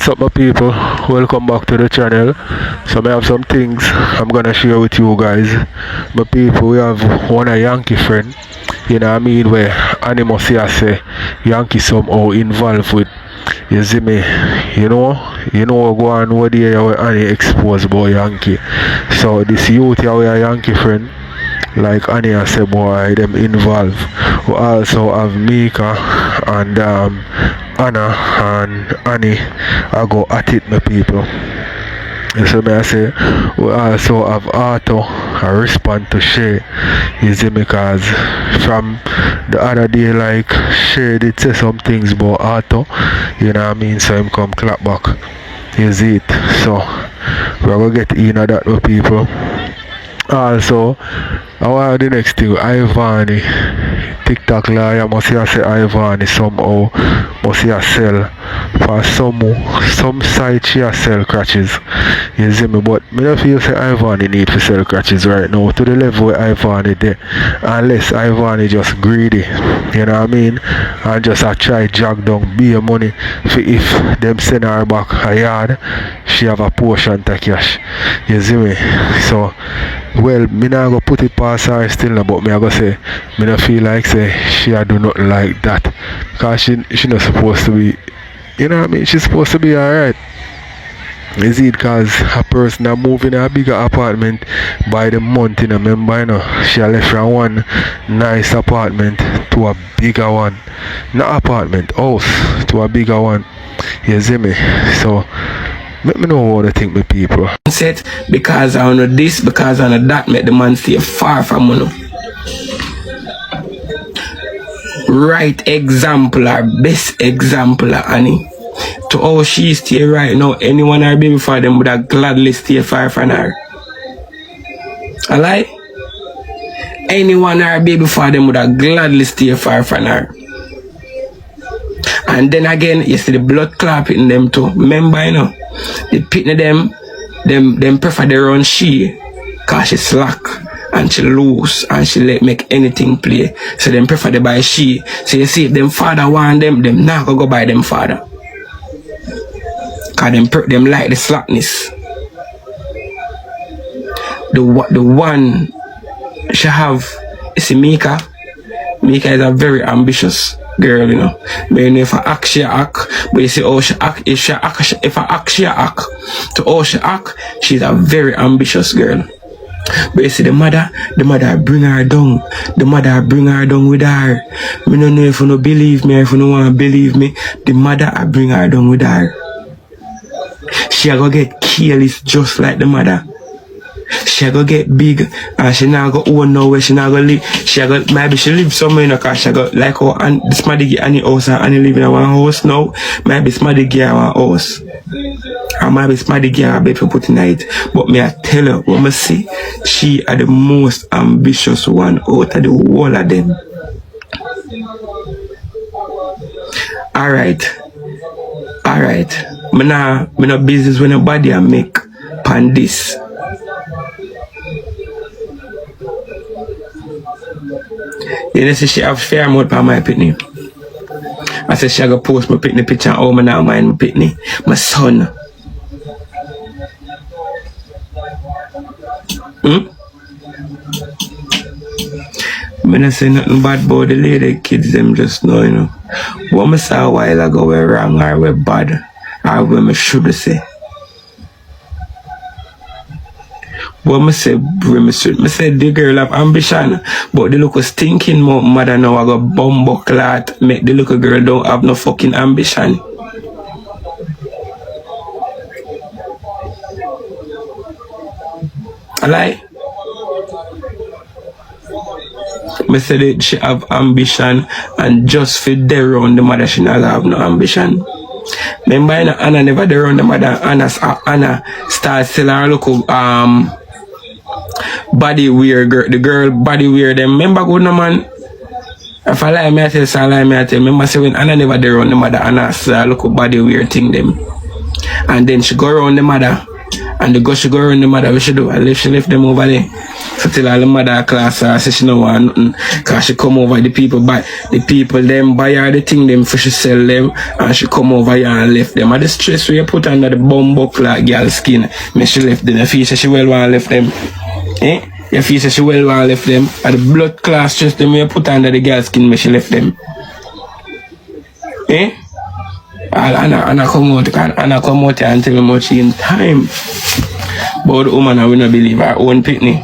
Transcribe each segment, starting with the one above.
What's up my people, welcome back to the channel. So I have some things I'm gonna share with you guys. My people, we have one a Yankee friend, you know what I mean, where animals here say Yankee somehow involved with, you see me, you know go on what the where Annie exposed about Yankee. So this youth here we a Yankee friend, like Annie I say boy, them involved. We also have Mika and Anna and Annie. I go at it my people. So me I say we also have Otto I respond to Shay. You see me, cause from the other day like Shay did say some things about Otto, you know what I mean, so him come clap back. You see it. So we're gonna get in that my people. Also, I want the next thing, Ivany, TikTok lawyer must have say Ivany somehow must have sell for some site she has sell crutches. You see me, but me don't feel say Ivany need to sell crutches right now to the level where Ivany there, unless Ivany just greedy, you know what I mean, and just a try jog down be money for if them send her back a yard, she have a portion to cash. You see me, so well, me not go put it past her still now, but me I go say, me not feel like say she a do nothing like that, cause she not supposed to be, you know what I mean, she's supposed to be alright. Is it cause a person a move in a bigger apartment by the month, you know, remember, you know, she a left from one nice apartment to a bigger one, not apartment, house to a bigger one, you see me, so let me know what I think my people. Set because I know this, because I know that, make the man stay far from me. Right example or best example of Annie. To how she stay right now, anyone her baby for them would have gladly stay far from her. I lie? Anyone her baby for them would have gladly stay far from her. And then again, you see the blood clapping them too. Remember, you know, the pitney them prefer their own she, cause she slack and she loose and she let make anything play. So them prefer to buy she. So you see if them father want them not go buy them father. Cause them like the slackness. The one she have is Mika. Mika is a very ambitious girl, you know. But you know, if I act, she act. But you see how she act, if I act, she act. To how she act, she's a very ambitious girl. But you see the mother bring her down. The mother bring her down with her. Me don't know if you don't believe me or if you don't want to believe me. The mother bring her down with her. She a go get careless just like the mother. She a go get big and she not go own nowhere, she not go live. She a go, maybe she live somewhere in a car, she go like how this mother get Annie house and Annie live in one house now. Maybe somebody get her one house. And maybe somebody get her bed for putting it. But me I tell her, what me see, she are the most ambitious one out of the whole of them. Alright. Me no business when nobody I make pan this. You know, say she have fair mode by my pitney. I said she go post my pitney picture and oh me now mind my pitney. My son. Me not say nothing bad about the lady kids, them just know, you know. What me saw a while ago were wrong or were bad or what me should say. What me say the girl have ambition, but the little stinking mother now I got bumbo clat make the little girl don't have no fucking ambition. I lie. Me say that she have ambition and just for there on the mother she not have no ambition. Remember Anna never there on the mother. Anna start selling her local body wear girl, the girl body wear them. Remember good no man? If I lie me I tell, so I lie me I tell. Remember say when Anna never there on the mother, Anna sell local body wear thing them. And then she go around the mother And she go around the mother, what she do? She left them over there. So till all the mother class say she no want nothing. Cause she come over, the people them buy her the thing them for she sell them, and she come over here and left them. And the stress where you put under the bumbuckler girl skin, me she left them. The feel she well want left them. Eh? You feel she well want left them. And the blood class stress them you put under the girl skin, me she left them. Eh? And I come out and tell me much in time. But the woman I will not believe her own pitney.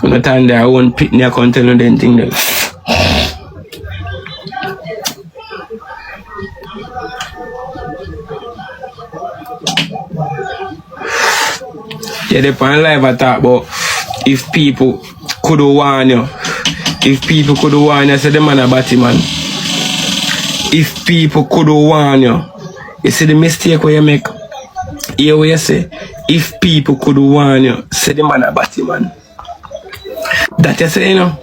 When I turn their own pitney, I can't tell you anything there. Yeah, they find live attack, but if people could warn you, say the man a batty man. If people could warn you, you see the mistake where you make. Hear what you say? If people could warn you, say the man a batty man. That you say, you know?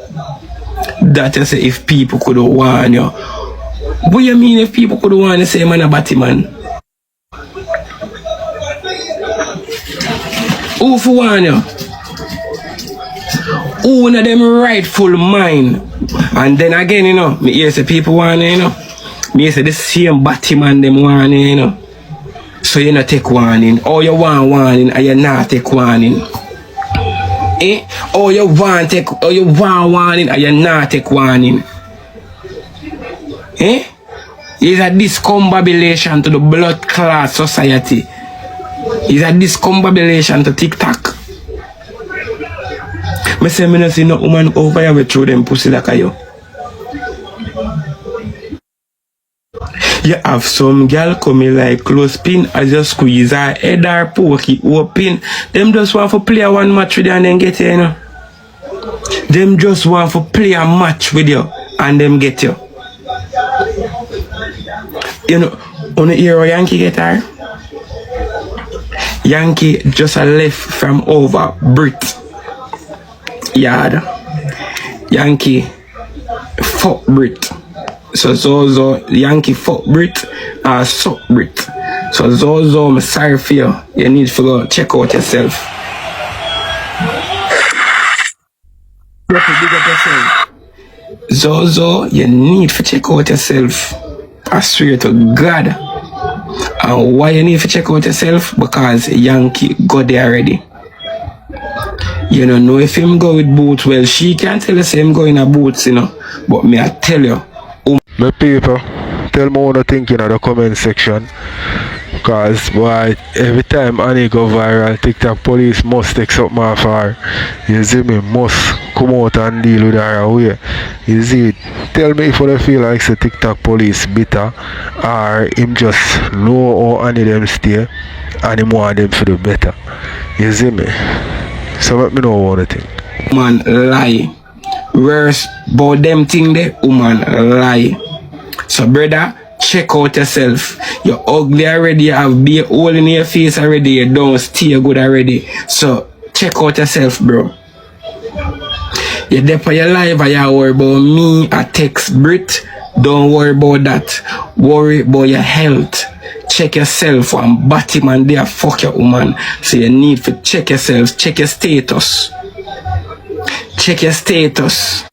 That you say if people could warn you. What you mean if people could warn you, say man a batty man? Who for warn you? Who in them rightful mind? And then again, you know, me hear say people warn you, you know. Me say the same batty man them warning, you know. So you not take warning. Or you want warning and you not take warning. Eh? Or you want warning and you not take warning. Eh? It's a discombobulation to the blood class society. It's a discombobulation to TikTok. Me say me no see no woman over here with through them pussy like you. You have some girl coming like clothespin as you squeeze her head or poke it open. Them just want to play one match with you and then get you, you know. Them just want to play a match with you and them get you. You know, on the hero Yankee get her. Yankee just a left from over Brit yard. Yankee fuck Brit. So Zozo, Yankee fuck Brit or suck Brit. So Zozo, I'm sorry for you. You need to go check out yourself. You have to big up yourself. Zozo, you need to check out yourself. I swear to God. And why you need to check out yourself? Because Yankee got there already. You don't know if him go with boots. Well, she can't tell us him go in a boots, you know. But me, I tell you. My people, tell me what you think in the comment section. Because boy, every time Annie go viral, TikTok police must take something off her. You see me, must come out and deal with her away. You see it. Tell me if you feel like the TikTok police bitter or him just know how Annie them stay and him want them for the better. You see me? So let me know what you think. Man, lie. Worse about them thing there, woman, lie. So brother, check out yourself. You're ugly already, you have beer hole in your face already, you don't stay good already. So check out yourself, bro. You're there for your life and you worry about me, I text Brit. Don't worry about that. Worry about your health. Check yourself and batty man there, fuck your woman. So you need to check yourself, check your status. Check your status.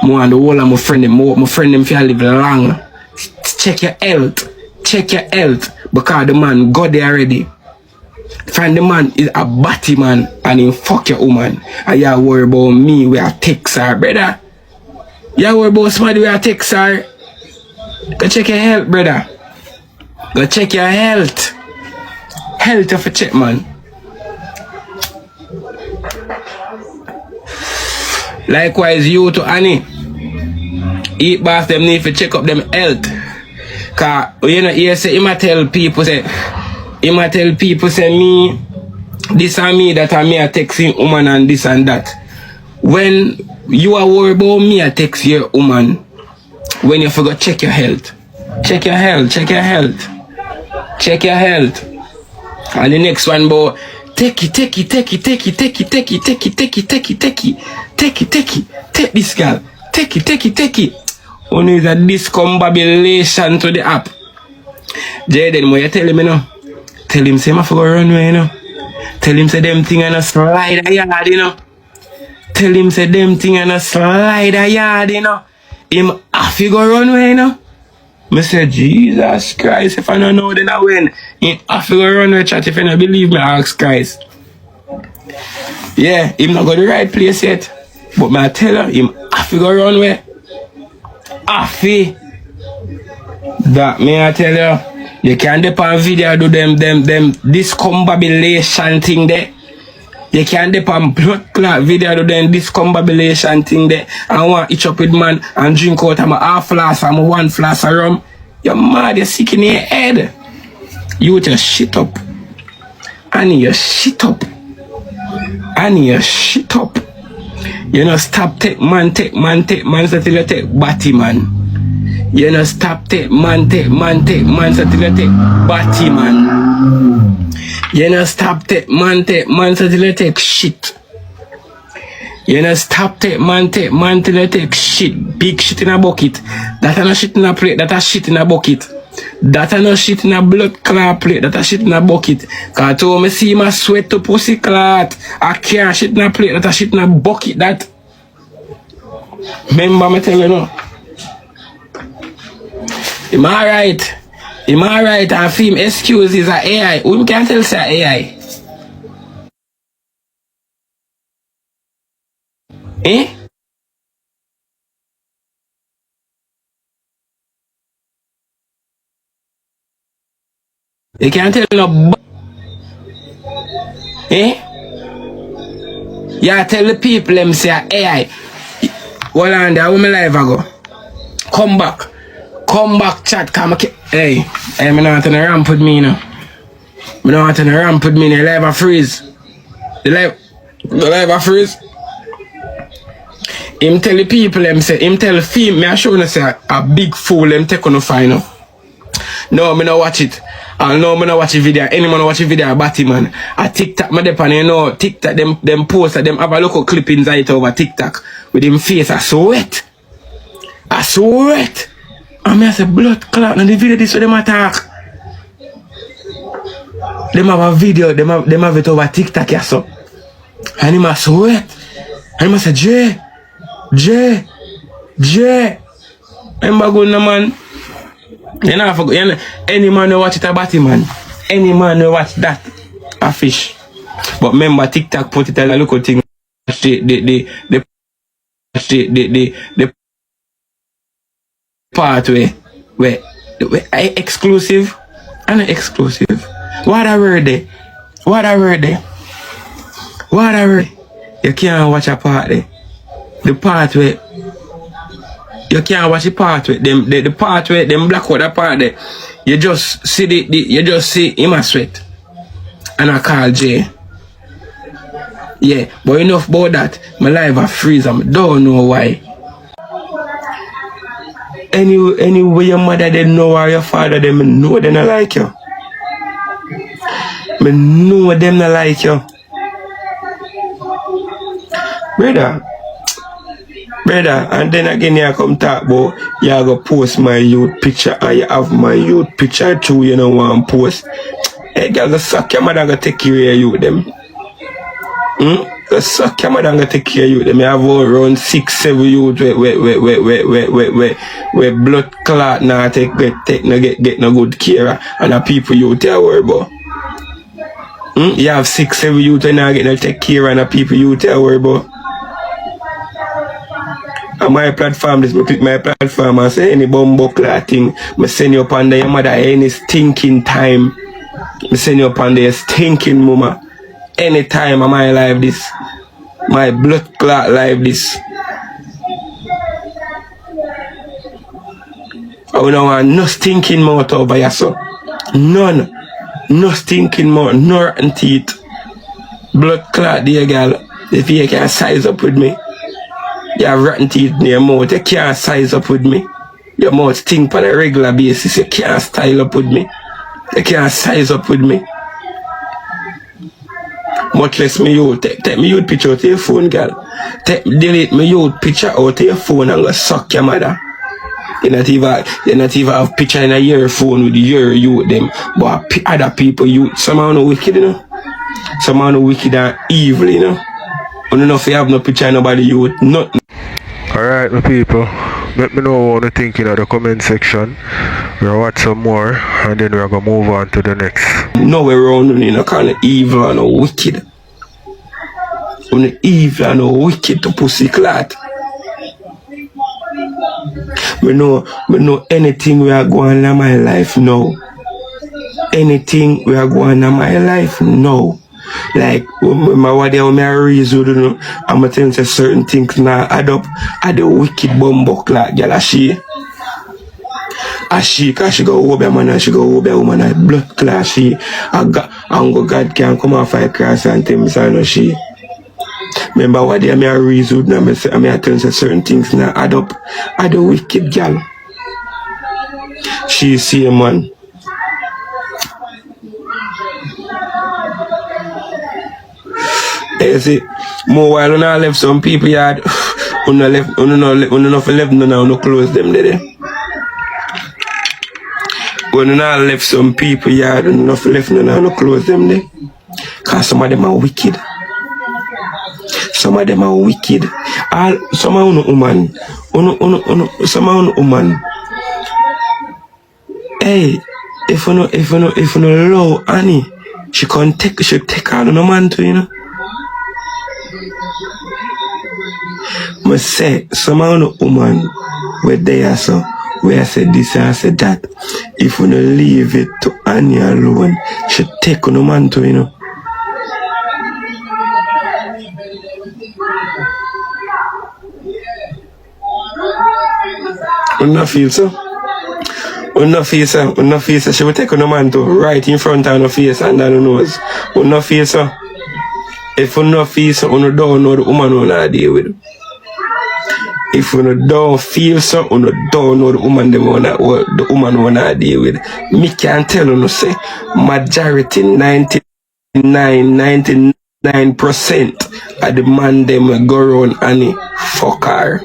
More and the whole of my friend them feel live long. Check your health. Check your health. Because the man got there already. Find the man is a batty man and he fuck your woman. And you worry about me where I text her, brother. You worry about somebody where I text her. Go check your health, brother. Go check your health. Health of a check, man. Likewise, you to Annie. Eat bath them need to check up them health. Cause you know here say him tell people say me this and me that I me a texting woman and this and that. When you are worried about me I text your woman, when you forgot check your health. Check your health, check your health. Check your health. And the next one, boy, take this girl. Take it. Only is a discombobulation to the app. Jayden, what you tell him, you know? Tell him, say, I forgot runway, you know? Tell him, say, them thing and a slide a yard, you know? Tell him, say, them thing and a slide a yard, you know? Him have to go runway, you know? I say, Jesus Christ, if I don't know, then I win. Him have to go runway, chat. If you don't believe me, ask Christ. Yeah, him not go to the right place yet. But I tell him have to go runway. Have to. That me I tell you, you can't depend on video do them discombobulation thing there. You can't depend on blood clot video do them discombobulation thing there. I want to each up with man and drink out of my half flask and my 1 flask of rum. You're mad, you're sick in your head. You just shit up. I need your shit up. I need your shit up. You know, stop take man, so till you take batty man. You know, stop take man, so till you take batty man. You know, stop take man, so till you take shit. You know, stop take man, till you take shit. Big shit in a bucket. That a no shit in a plate, that a shit in a bucket. That a no shit in a blood clot plate, that a shit in a bucket. Cause to me see my sweat to pussy clot. I can't shit in a plate, that a shit in a bucket, that. Remember me tell you no. Am I right? Am I right? And film excuse is a AI. Who can tell say AI? Eh? You can't tell no. Eh? Yeah, tell the people them say AI. Hold on there, how my life ago? Come back. Come back, chat. Come hey, I'm not on a ramp with me now. I'm not on a ramp with me. The live a freeze. The live a freeze. Him tell the people them say, him tell the film, me I show you say a big fool them take on the final. No, me not watch it. I know me not watch the video. Anyone watch the video about him, man. I TikTok me dep and you know TikTok them post them have a local clip inside over TikTok with him face I sweat. I sweat. And me I say blood clot and the video this way them attack. Them have a video, them have it over TikTok yeah so. And him a sweat. And him a say J. Remember good no man. You know, any man who watch it about him, man. Any man who watch that a fish. But remember TikTok put it a little thing. The part where exclusive and exclusive. What a word there. You can't watch a part there. The part where you can't watch the part with them, the part where them black out the part there. You just see you just see him a sweat. And I call J. Yeah, but enough about that. My life a freeze and I don't know why. Anyway your mother didn't know or your father them know they not like you. Me know them not like you. Brother, and then again you come talk about you go post my youth picture and you have my youth picture too, you know want post. Hey girl, go suck your mother and go take care of you them. Go suck your mother and go take care of you them. You have around 6-7 youth where blood clot now get no good care and the people you tell worry about. You have 6-7 youth and now get no take care and the people you tell worry about. On my platform, this me pick my platform and say any bumbo clot thing, me send you up under your mother any stinking time. Me send you up under your stinking mama. Anytime of my life this. My blood clot life this. I don't want no stinking mouth over your son. None. No stinking mouth, no rotten teeth. Blood clot dear girl. If you can size up with me. You have rotten teeth in your mouth, you can't size up with me. Your mouth stink on a regular basis, you can't style up with me. You can't size up with me. Much less me youth. Take me youth picture out of your phone, girl. Delete me youth picture out of your phone and go suck your mother. You not even have picture in your phone with your youth them. But other people youth, somehow no wicked, you know. Somehow no wicked and evil, you know. You don't know if you have no picture of nobody youth, nothing. Alright, my people. Let me know what you think in the comment section. We'll watch some more and then we're gonna move on to the next. No way around, you know, kind of evil and no wicked. No evil and no wicked to pussy clat. Me know anything we are going in my life now. Anything we are going in my life now. Like my what they me reason, you know, I'm telling you certain things now add up. I the wicked bumbuck like girl she cause she go over man and she go over woman and blood class she and God can come off a cross and tell me so no she. Remember what they me reason now me telling you certain things now add up. I the wicked girl. She see a man. You see, more while when I left some people yard, when I left now, no close them there. When I left some people yard, when I left now, no close them there. Cause some of them are wicked. Some of them are wicked. Some are woman. Some are woman. Hey, if you no love Annie, she take out no man too, you know. I say, some woman where they are so, where I said this and I said that. If you don't leave it to Annie alone, she take no man to, you know. You not feel so? You not feel so? You not feel so? She will take no man to right in front of her face and down the nose. You not feel so? If you not feel so, you don't know the woman who not deal with. If you don't feel so, you don't know the woman the woman wanna deal with. Me can tell you, say majority 99% of the man them will go around and fuck her.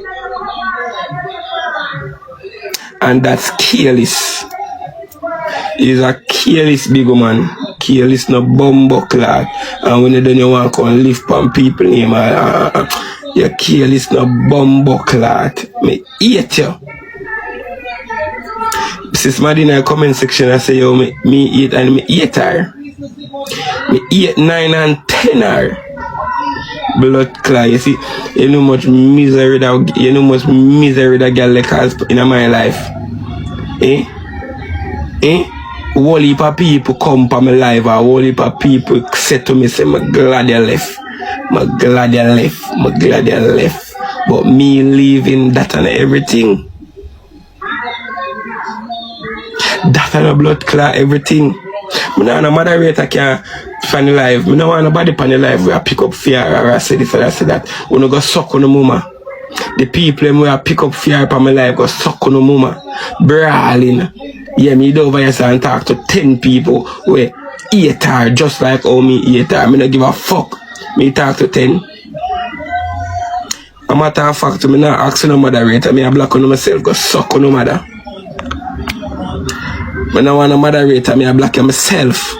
And that's careless. He's a careless big man. Careless no bumbo clot. And when you don't want to come live on people name, you're careless no bumbo clot. Me hate you. Since my in the comment section I say yo me eat and me hate her. Me 8, 9 and 10 her. Blood clot. You see, you know much misery that girl like has in my life. Whole heap of people come for my life, a whole heap of people say to me, say, I'm glad you left. I'm glad you left. I'm glad you left. But me leaving that and everything. That and a blood clot, everything. I don't know moderator can find live. I don't want nobody on the live where I pick up fear or I say this or I say that. We don't go suck on the mama. The people where I pick up fear on my life go suck on the mama. Brawling. Yeah, me do over here and talk to 10 people where hate her just like how me hate her. Me not give a fuck. Me talk to 10. A matter of fact, me not ask no moderator. Me a block on myself go suck on no mother. Me not want a moderator. Me a block on myself.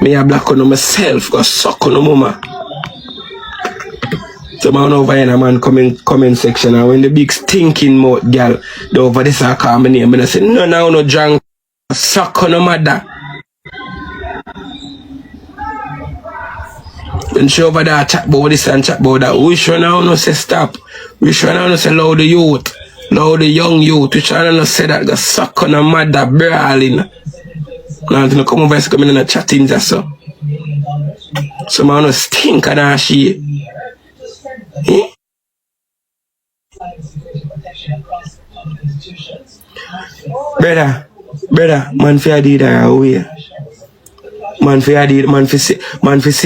Me a block on myself go suck on no mama. So man over here in a man comment section and when the big stinking mouth girl the over this I call my name and I say no drunk suck on no mother. When she over there chat about this and chat about that, we sure now no say stop. We sure now no say loud the youth, loud the young youth, we sure now no say that go suck on a mother brawling. Now to come over here come in and chatting just so. So man no stink and that shit. Eh? Brother, man fi did her away. Man fi say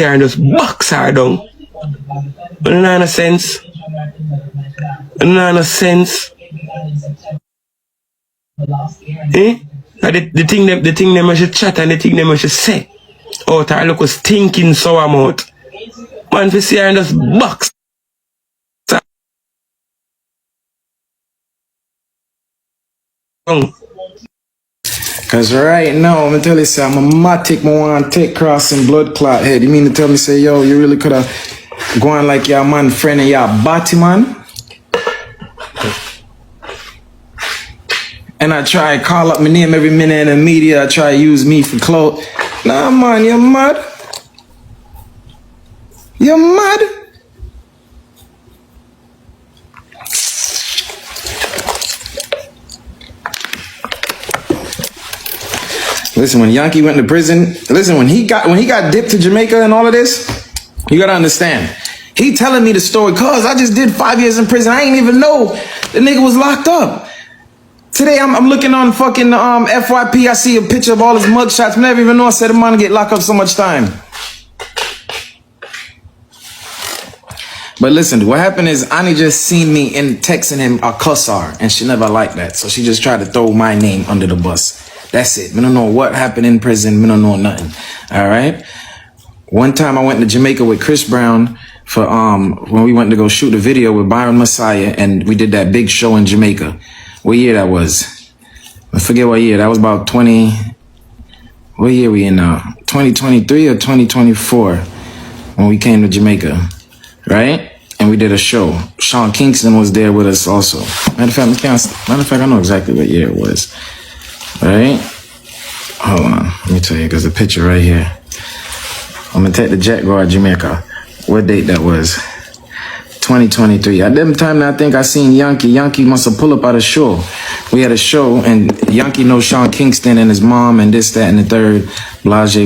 her and just box her down. You know no sense. You know no sense. Eh? The thing them should chat and the thing them should say. Oh, her look was stinking sour mouth. Man fi say her and just box. Cause right now, I'm gonna tell you, say, I'm a matic, I want to take crossing blood clot head. You mean to tell me, say, yo, you really could have gone like your man friend and your body man? And I try to call up my name every minute in the media, I try to use me for clout. Nah, man, you're mad. You're mad. Listen, when Yankee went to prison, listen, when he got dipped to Jamaica and all of this, you gotta understand. He telling me the story, cause I just did 5 years in prison. I ain't even know the nigga was locked up. Today I'm looking on fucking FYP. I see a picture of all his mugshots. Never even know I said the man get locked up so much time. But listen, what happened is Annie just seen me in texting him a cussar, and she never liked that. So she just tried to throw my name under the bus. That's it. We don't know what happened in prison. We don't know nothing. All right. One time I went to Jamaica with Chris Brown for when we went to go shoot a video with Byron Messiah, and we did that big show in Jamaica. What year that was? I forget what year. That was about 20. What year we in now? 2023 or 2024 when we came to Jamaica, right? And we did a show. Sean Kingston was there with us also. Matter of fact, I know exactly what year it was. Right? Hold on. Let me tell you, there's a picture right here. I'm gonna take the jet go to Jamaica. What date that was? 2023. At them time, I think I seen Yankee. Yankee must have pulled up at a show. We had a show, and Yankee knows Sean Kingston and his mom and this, that, and the third. Blase.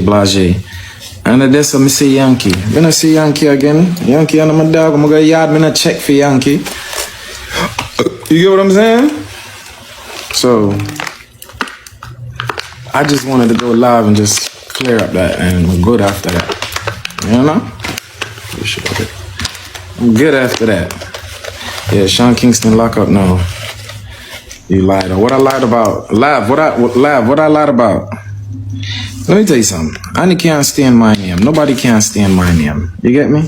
And this, let me see Yankee. I'm gonna see Yankee again. Yankee and my dog. I'm gonna go yard, I'm gonna check for Yankee. You get what I'm saying? So, I just wanted to go live and just clear up that, and we're good after that. You know? I'm good after that. Yeah, Sean Kingston lock up now. You lied. What I lied about? What I lied about? Let me tell you something. I can't stand my name. Nobody can stand my name. You get me?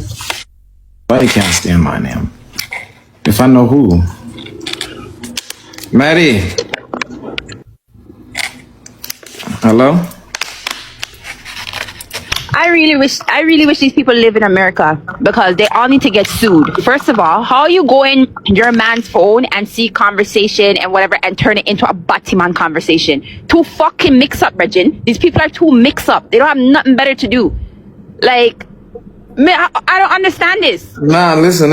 Nobody can stand my name. If I know who. Maddie. Hello? I really wish these people live in America, because they all need to get sued. First of all, how you go in your man's phone and see conversation and whatever and turn it into a Batman conversation? Too fucking mix up, Regin. These people are too mix up. They don't have nothing better to do. Like, I don't understand this. Nah, listen.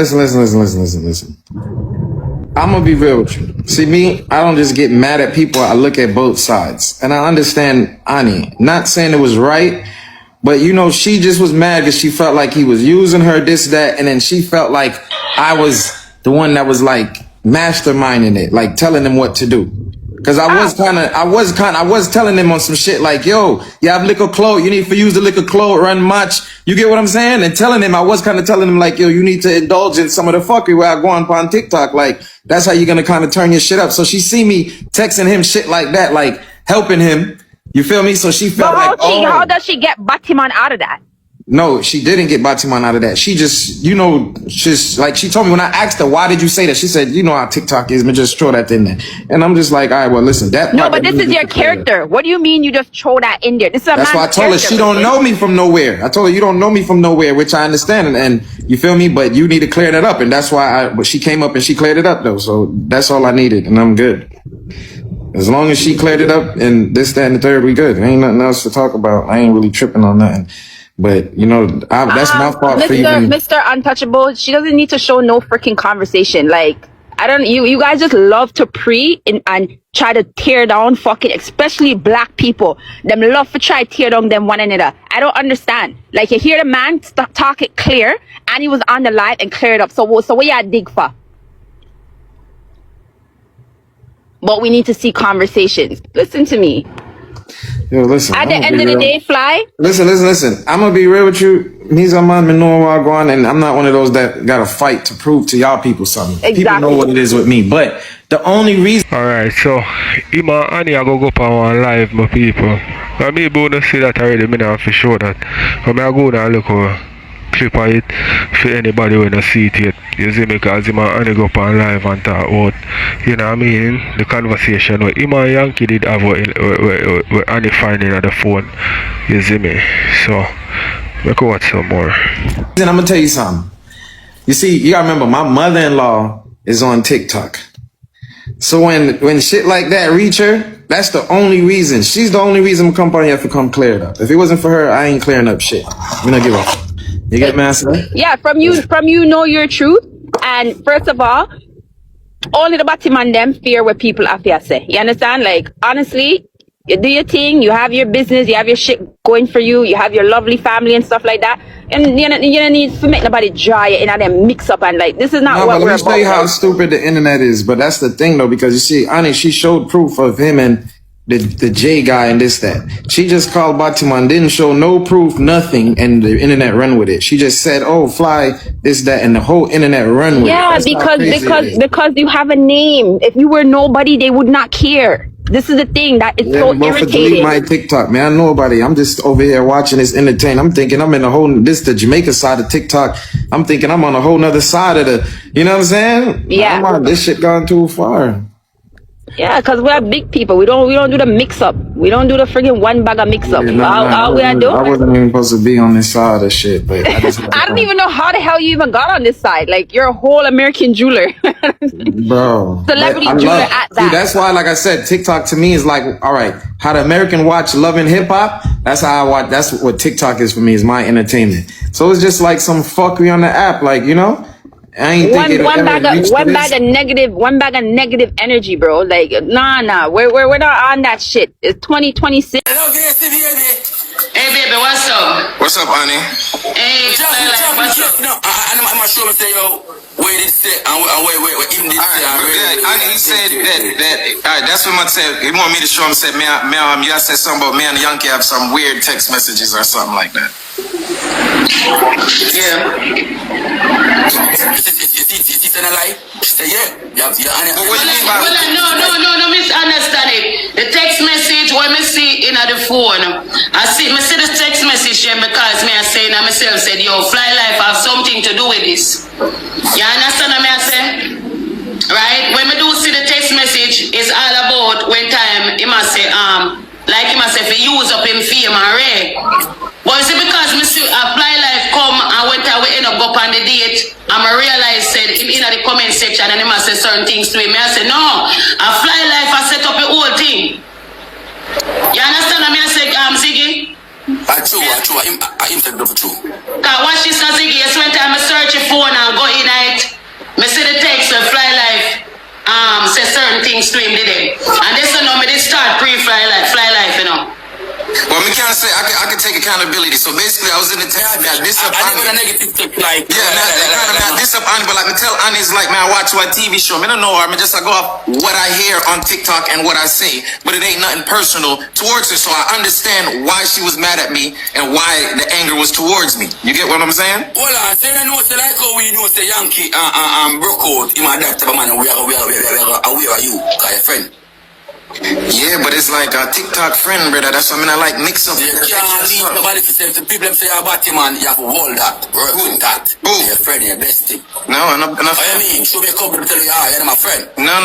I'm gonna be real with you. See, me, I don't just get mad at people. I look at both sides. And I understand Ani. Not saying it was right, but you know, she just was mad because she felt like he was using her, this, that, and then she felt like I was the one that was like masterminding it, like telling him what to do. Cause I was telling him on some shit like, yo, you have liquor clothes, you need to use the liquor clothes, run match. You get what I'm saying? And telling him, I was kind of telling him like, yo, you need to indulge in some of the fuckery where I go on TikTok. Like, that's how you're going to kind of turn your shit up. So she see me texting him shit like that, like helping him. You feel me? So she felt like, how does she get Batman out of that? No, she didn't get Batman out of that. She just, you know, just like she told me when I asked her, why did you say that? She said, you know how TikTok is, but just throw that in there. And I'm just like, all right, well, listen, that. No, but this is your character. What do you mean you just throw that in there? This is a That's why I told her she don't know me from nowhere. I told her you don't know me from nowhere, which I understand. And you feel me? But you need to clear that up. And that's why but she came up and she cleared it up though. So that's all I needed. And I'm good. As long as she cleared it up and this, that, and the third, we good. There ain't nothing else to talk about. I ain't really tripping on nothing. But, you know, that's my fault for even... Mr. Untouchable, she doesn't need to show no freaking conversation. Like, you guys just love to and try to tear down fucking, especially black people. Them love to try to tear down them one another. I don't understand. Like, you hear the man talk it clear, and he was on the live and cleared up. So what you dig for? But we need to see conversations. Listen to me. Yo, listen. At the end of the day, Fly. Listen. I'm gonna be real with you. Me's a man, me know where I'm going, and I'm not one of those that got to fight to prove to y'all people something. Exactly. People know what it is with me. But the only reason. Alright, so Ima Annie I go up on one live, my people. I may be able to see that already, me now for sure that. But I go down and look over. strip of it for anybody when I see it yet. You see me, because him and Annie go up on live and talk about, you know what I mean, the conversation where him and Yankee did have where Annie finding at the phone. You see me? So, we can watch some more. And I'm gonna tell you something. You see, you gotta remember, my mother-in-law is on TikTok. So when shit like that reach her, that's the only reason. She's the only reason we come on here to come clear it up. If it wasn't for her, I ain't clearing up shit. We don't give a fuck. You get me, answer? Yeah, from you know your truth. And first of all, only the bottom man them fear what people have to say. You understand? Like, honestly, you do your thing, you have your business, you have your shit going for you, you have your lovely family and stuff like that. And you don't need to make nobody dry and then mix up and like, this is not what we're about. Let me show you how stupid the internet is. But that's the thing though, because you see, Annie, she showed proof of him and the J guy and this, that. She just called Batiman, didn't show no proof, nothing, and the internet run with it. She just said, oh, fly, this, that, and the whole internet run with it. Yeah, because you have a name. If you were nobody, they would not care. This is the thing that is so irritating. Delete my TikTok, man. I know nobody. I'm just over here watching this entertain. I'm thinking I'm in the Jamaica side of TikTok. I'm thinking I'm on a whole nother side of the, you know what I'm saying? Yeah. This shit gone too far. Yeah, because we are big people. We don't do the mix up. We don't do the friggin' one bag of mix up. All we are doing. I wasn't even supposed to be on this side of shit, but I don't even know how the hell you even got on this side. Like, you're a whole American jeweler. Bro. Celebrity jeweler at that. See, that's why, like I said, TikTok to me is like, all right, how the American watch Love and Hip Hop, that's how I watch, that's what TikTok is for me, is my entertainment. So it's just like some fuckery on the app, like, you know? I ain't one bag of negative energy, bro. Like, nah. We're not on that shit. It's 2026. Hello, baby. Hey, baby, what's up? What's up, honey? Hey, I'm not sure say, yo, where did it say, and where even did it say. Honey, he said that all right, that's what I said. He want me to show him, said, man, y'all said something about me and the Yankee have some weird text messages or something like that. Yeah. Is it a lie? She said, yeah. What do you mean by no, misunderstand it. The text message, what me see in the phone, I see the text message here because me I say, I myself said, yo, Fly Life have something to do with this. You understand what I say? Right? When me do see the text message, it's all about when time, he must say, like he must say, if he use up him fame and Ray. But is it because me see Fly Life come and when we end up go on the date, and I realize said him in the comment section and he must say certain things to him. I say, no, Fly Life has set up the whole thing. You understand what I say, Ziggy? True. I'm taking it for true. Cause watch this, Ziggy. Yes, when time I search your phone and go in it, me see the text of Fly Life say certain things to him, did it? And this is me they start Fly Life, you know. Well, me can't say I can take accountability. So basically, I was in the text. I never a negative thing like this up Annie, but like me tell Annie's like, man, I watch what TV show. I don't know her. I just I go off what I hear on TikTok and what I say, but it ain't nothing personal towards her. So I understand why she was mad at me and why the anger was towards me. You get what I'm saying? Well, I say I know say like how we know say Yankee broke out. You might that type of man. We are you, your friend. Yeah, but it's like a TikTok friend, brother. That's what I mean. I like mix up. You can't leave nobody to say the people say about him and you have to hold that, work with that. Your friend, your bestie. No, enough. What I mean, show me a couple to tell you, you're my friend. No.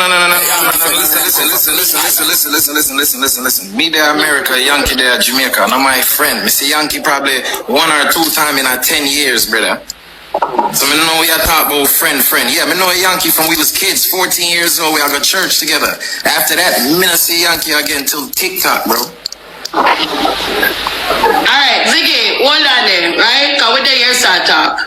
Listen. Me there America, Yankee there Jamaica. Not my friend. Me see Yankee probably 1 or 2 times in 10 years, brother. So I know we are talk about friend. Yeah, I know a Yankee from we was kids, 14 years old. We all go church together. After that, me not see Yankee again till TikTok, bro. Alright, Ziggy, hold on then, right? Cause we there start talk.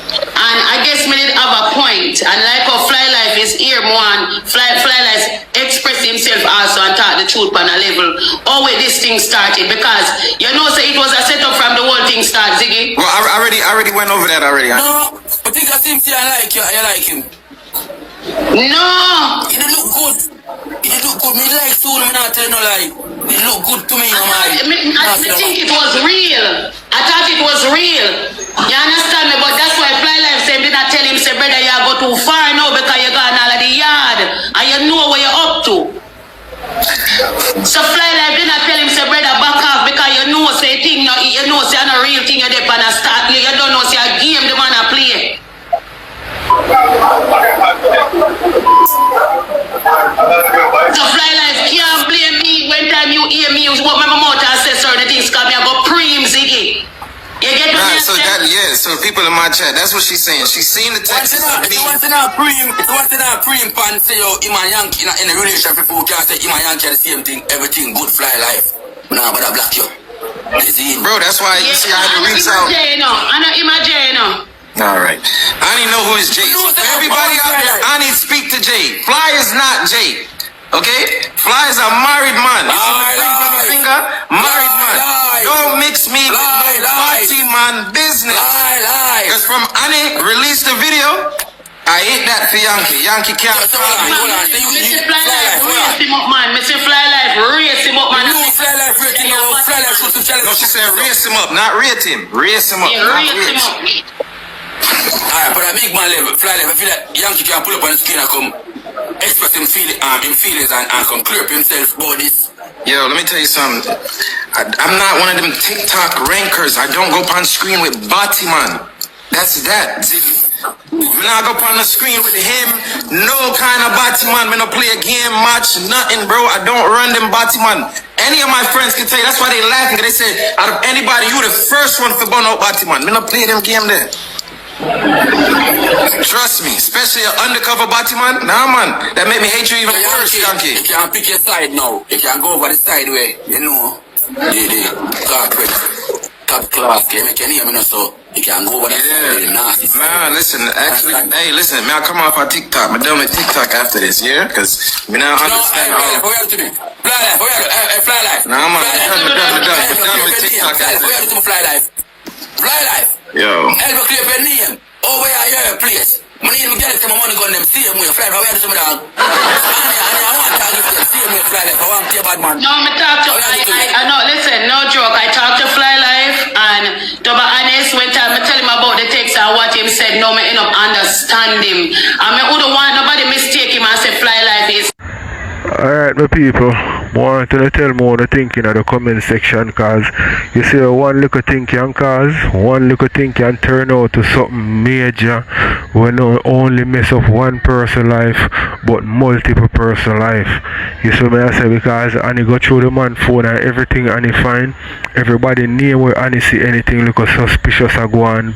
And I guess me did have a point. And like how Fly Life is here more Fly Life express himself also and talk the truth on a level. How way this thing started, because you know say it was a setup from the whole thing start, Ziggy. Well, I already went over that already. No, but think I seem to like you. I like him. No, he didn't look good. Me like soon, I'm not telling no lie. It look good to me, I think it was real. I thought it was real. You understand me? But that's why Fly Life said, did not tell him, say, brother, you go too far now because you got all of the yard and you know where you're up to. So Fly Life did not tell him, say, brother, back off because you know, say, thing not you know, say no real thing you're there and I start play. You don't know, say a game the man I play. So Fly Life can't blame me when time you hear me use what my mouth and say certain things because I go preem Ziggy. You get what I'm so saying? so people in my chat, that's what she's saying. She's seen the text. If you want to know preem pan say yo, him and Yankee in a relationship, people can say him and Yankee the same thing, everything good Fly Life. Nah, but I block you. Bro, that's why you see I had to reach out. I know imagine. All right. I didn't know who is Jay. So for everybody out there, I need to speak to Jay. Fly is not Jay. Okay? Fly is a married man. Married man. Don't mix me with no party man business. Because from Annie released the video, I hate that for Yankee. Yankee can't. Mr. Fly Life, race him up, man. Mr. Fly Life, race him up, man. No, Fly Life rating, no, Fly Life should challenge. No, she said race him up, not rate him. Race him up. Yeah, race him up. Alright, but a big man level, Fly Life, I feel like Yankee can pull up on the screen and come express him feelings and come clear up himself about this. Yo, let me tell you something. I'm not one of them TikTok rankers. I don't go on screen with Batiman. That's that, Ziggy. When I go on the screen with him, no kind of Batiman. When I play a game, match, nothing, bro. I don't run them Batiman. Any of my friends can tell you, that's why they laughing. They say, out of anybody, you the first one for burn out Batiman. When I play them game there. Trust me, especially an undercover Batiman. Nah, man, that made me hate you even worse, Yankee. You can't pick your side now. You can't go over the side way, you know. The corporate top class game, you can hear me now, so you can't go over the side, nasty. Man, listen, actually, hey, listen, man, I'll come off on TikTok. I'm done with TikTok after this, yeah? Because we now understand all. Fly Life. Nah, I'm done with TikTok after this. Fly Life. Yo. Help me clear your name. Oh, where are your place? My name is Galaxy, my money gun them. See him with Fly Life. Where are some dog? I want to talk to them. See him with Fly Life. I want to play bad man. No, me talk to I know, listen, no joke. I talked to Fly Life and to be honest, when I tell him about the text and what him said, no, me end up understand him. I mean, who don't want nobody mistake him and say Fly Life is. Alright, my people, want to tell more the thinking in the comment section, cause you see one little thing can cause, one little thing can turn out to something major when not only mess up one person's life but multiple person's life. You see me I say, because Annie go through the man phone and everything Annie find, everybody near where Annie see anything look suspicious or go on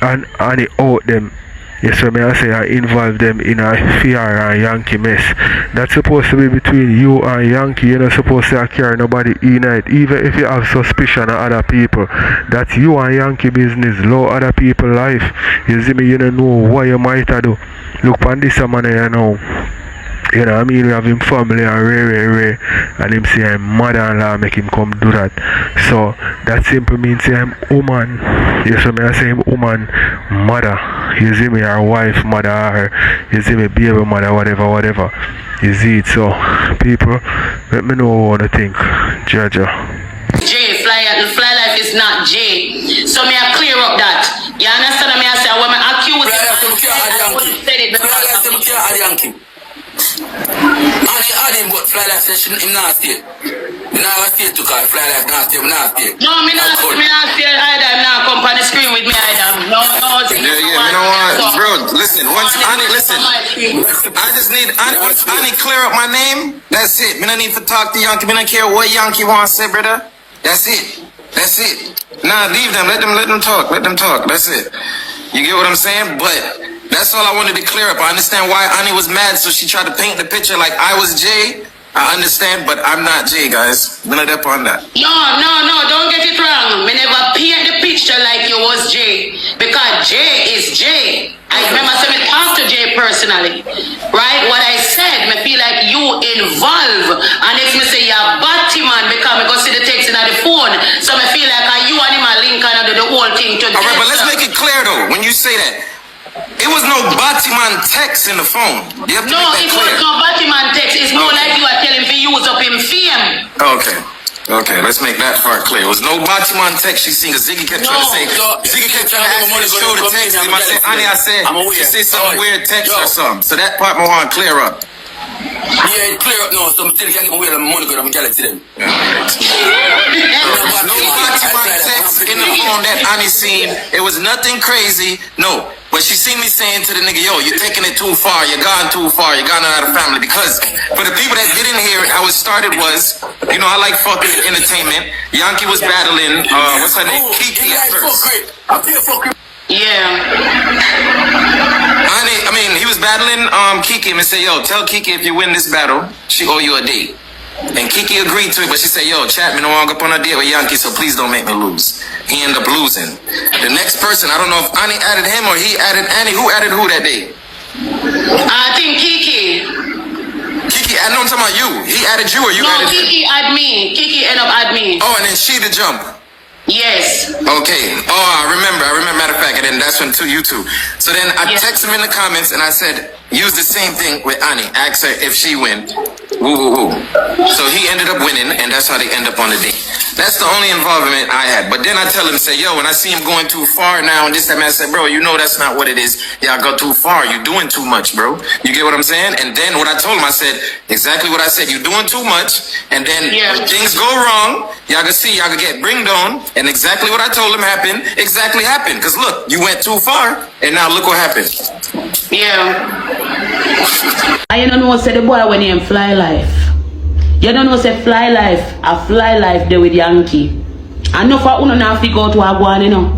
and Annie out them. Yes, so may I say I involve them in a fear and Yankee mess. That's supposed to be between you and Yankee. You're not supposed to carry nobody in it. Even if you have suspicion of other people, that's you and Yankee business. Low other people's life. You see me, you don't know what you might do. Look on this man, you know. You know what I mean? We have him family and Ray, and him say I'm mother-in-law make him come do that. So that simply means say I'm woman. You see me I say I'm woman mother. You see me her wife mother her. You see me baby mother whatever. You see it. So people, let me know what you think. Jaja. Fly Life is not J. So may I clear up that. You understand me? I say when I accuse Yankee. I didn't but Fly Life session him not stay. Now I stay to call Fly Life not stay, not stay. No, me not stay either. I'm not come on the screen with me either. No. Yeah, you know what, bro? Listen, once Annie, I just need once Annie clear up my name. That's it. Me no need to talk to Yankee. Me don't care what Yankee wants to say, brother. That's it. Nah, leave them. Let them talk. That's it. You get what I'm saying? But that's all I wanted to clear up. I understand why Annie was mad, so she tried to paint the picture like I was Jay. I understand, but I'm not Jay, guys. None of that on that. No, don't get it wrong. Me never paint the picture like you was Jay. Because Jay is Jay. I remember saying me talk to Jay personally. Right? What I said, me feel like you involve. And next me say you're Batman because me go see the text in the phone. So me feel like you and him are linked and do the whole thing together. Alright, but let's make it clear though, when you say that. It was no Batiman text in the phone. You have to make that clear. Was no Batiman text. It's more like you are telling me to use up him fame. Okay, let's make that part clear. It was no Batiman text she seen, because Ziggy kept trying to say, Ziggy kept trying to ask me to show the text. I said, she said some weird text or something. So that part I want to clear up. Yeah, it clear up now, so I'm still getting away with money because I'm jealous to them. No Fatima text in the phone that Annie seen. It was nothing crazy. No. But she seen me saying to the nigga, yo, you're taking it too far. You're gone too far. You're gone out of family. Because for the people that didn't hear it, how it started was, you know, I like fucking entertainment. Yankee was battling, what's her name? Kiki at first. I feel fucking. Yeah. He was battling Kiki and said, yo, tell Kiki if you win this battle, she owe you a date. And Kiki agreed to it, but she said, yo, Chapman don't walk up on a date with Yankee, so please don't make me lose. He ended up losing. The next person, I don't know if Annie added him or he added Annie. Who added who that day? I think Kiki. Kiki, I know I'm talking about you. He added you or you added him? No, Kiki add me. Kiki end up add me. Oh, and then she the jump. Yes. Okay. Oh, I remember. Matter of fact, and then that's when you two. So then I text him in the comments and I said, use the same thing with Annie. Ask her if she win. Woo, woo, woo. So he ended up winning, and that's how they end up on the date. That's the only involvement I had. But then I tell him, say, yo, when I see him going too far now and this, that, man, I said, bro, you know that's not what it is. Y'all go too far. You're doing too much, bro. You get what I'm saying? And then what I told him, I said, exactly what I said. You're doing too much. And then when things go wrong, y'all can see, y'all can get bringed on. And exactly what I told him happened, exactly happened. Because look, you went too far, and now look what happened. Yeah. I don't know say the boy when he fly life. You don't know say fly life, a fly life there with Yankee. I know for uno now figure out what going, you know.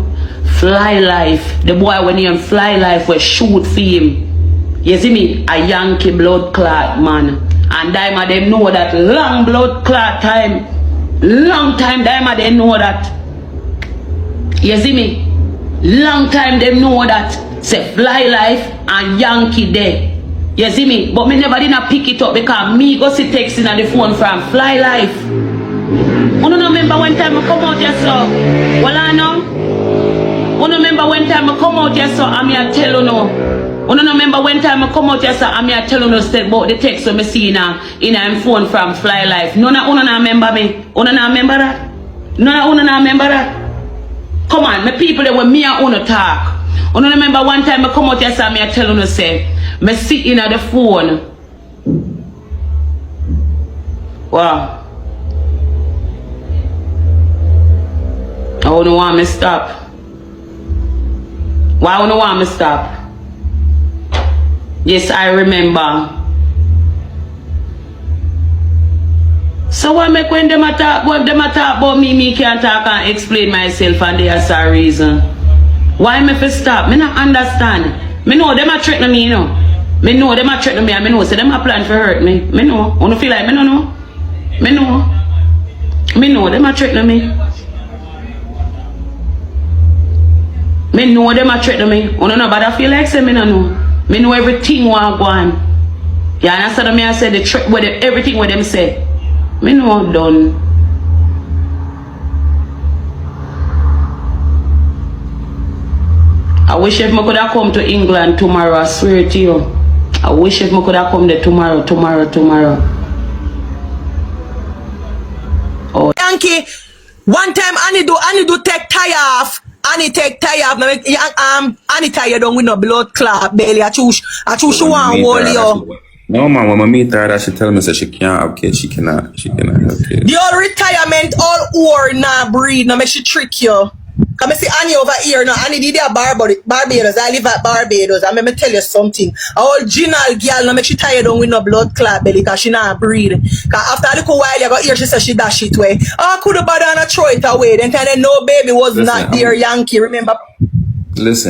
Fly life. The boy when he fly life will shoot for him. You see me? A Yankee blood clot man. And Daima them know that long blood clot time. Long time Daima they know that. You see me? Long time them know that. Say fly life and Yankee there. You see me? But me never didn't pick it up because me go see texting on the phone from fly life. You don't remember one time I come out here so? Well I know. You don't remember one time I come out here so I'm here tell you no. You don't remember one time I come out here so I'm here tell you no about the text so me see in a phone from fly life. None of you remember me. You don't remember that? None of you remember that? Come on, my people that were me and you talk. I don't remember one time I come out here and I tell you say, me sitting at the phone. Wow. I don't want me stop. Why I don't want me stop? Yes, I remember. So why make when them talk about me can't talk and explain myself and there's a reason. Why me fi stop? Me not understand. Me know them a threaten me, you know. Me know them a threaten me and me know say them a plan for hurt me. Me know. Wanna feel like me no know? Me know. Me know them a threaten me. Me know them a threaten me. Wanna know but I feel like say me no know. Me know everything what go on. Yeah, and I said me I said the trick with everything what them say. Me know I'm done. I wish if I could have come to England tomorrow, I swear to you. I wish if I could have come there tomorrow. Oh. Yankee, one time Annie do take tie off. Annie take tie off. Annie tie down with no blood clot belly. I choose you want hold you. No man, when I meet her, that she tell me that she can't have kids, she cannot have kids. The all retirement, all war nah breed, no make she trick you. Come see Annie over here now. Annie did a Barbados. I live at Barbados. And let me tell you something. All original girl no make she tired down with no blood clot belly because she not breed. Cause after a little while you got here she said she dash it away. Oh, I could have bad and throw it away. Then tell them no baby was not there Yankee. Remember purpose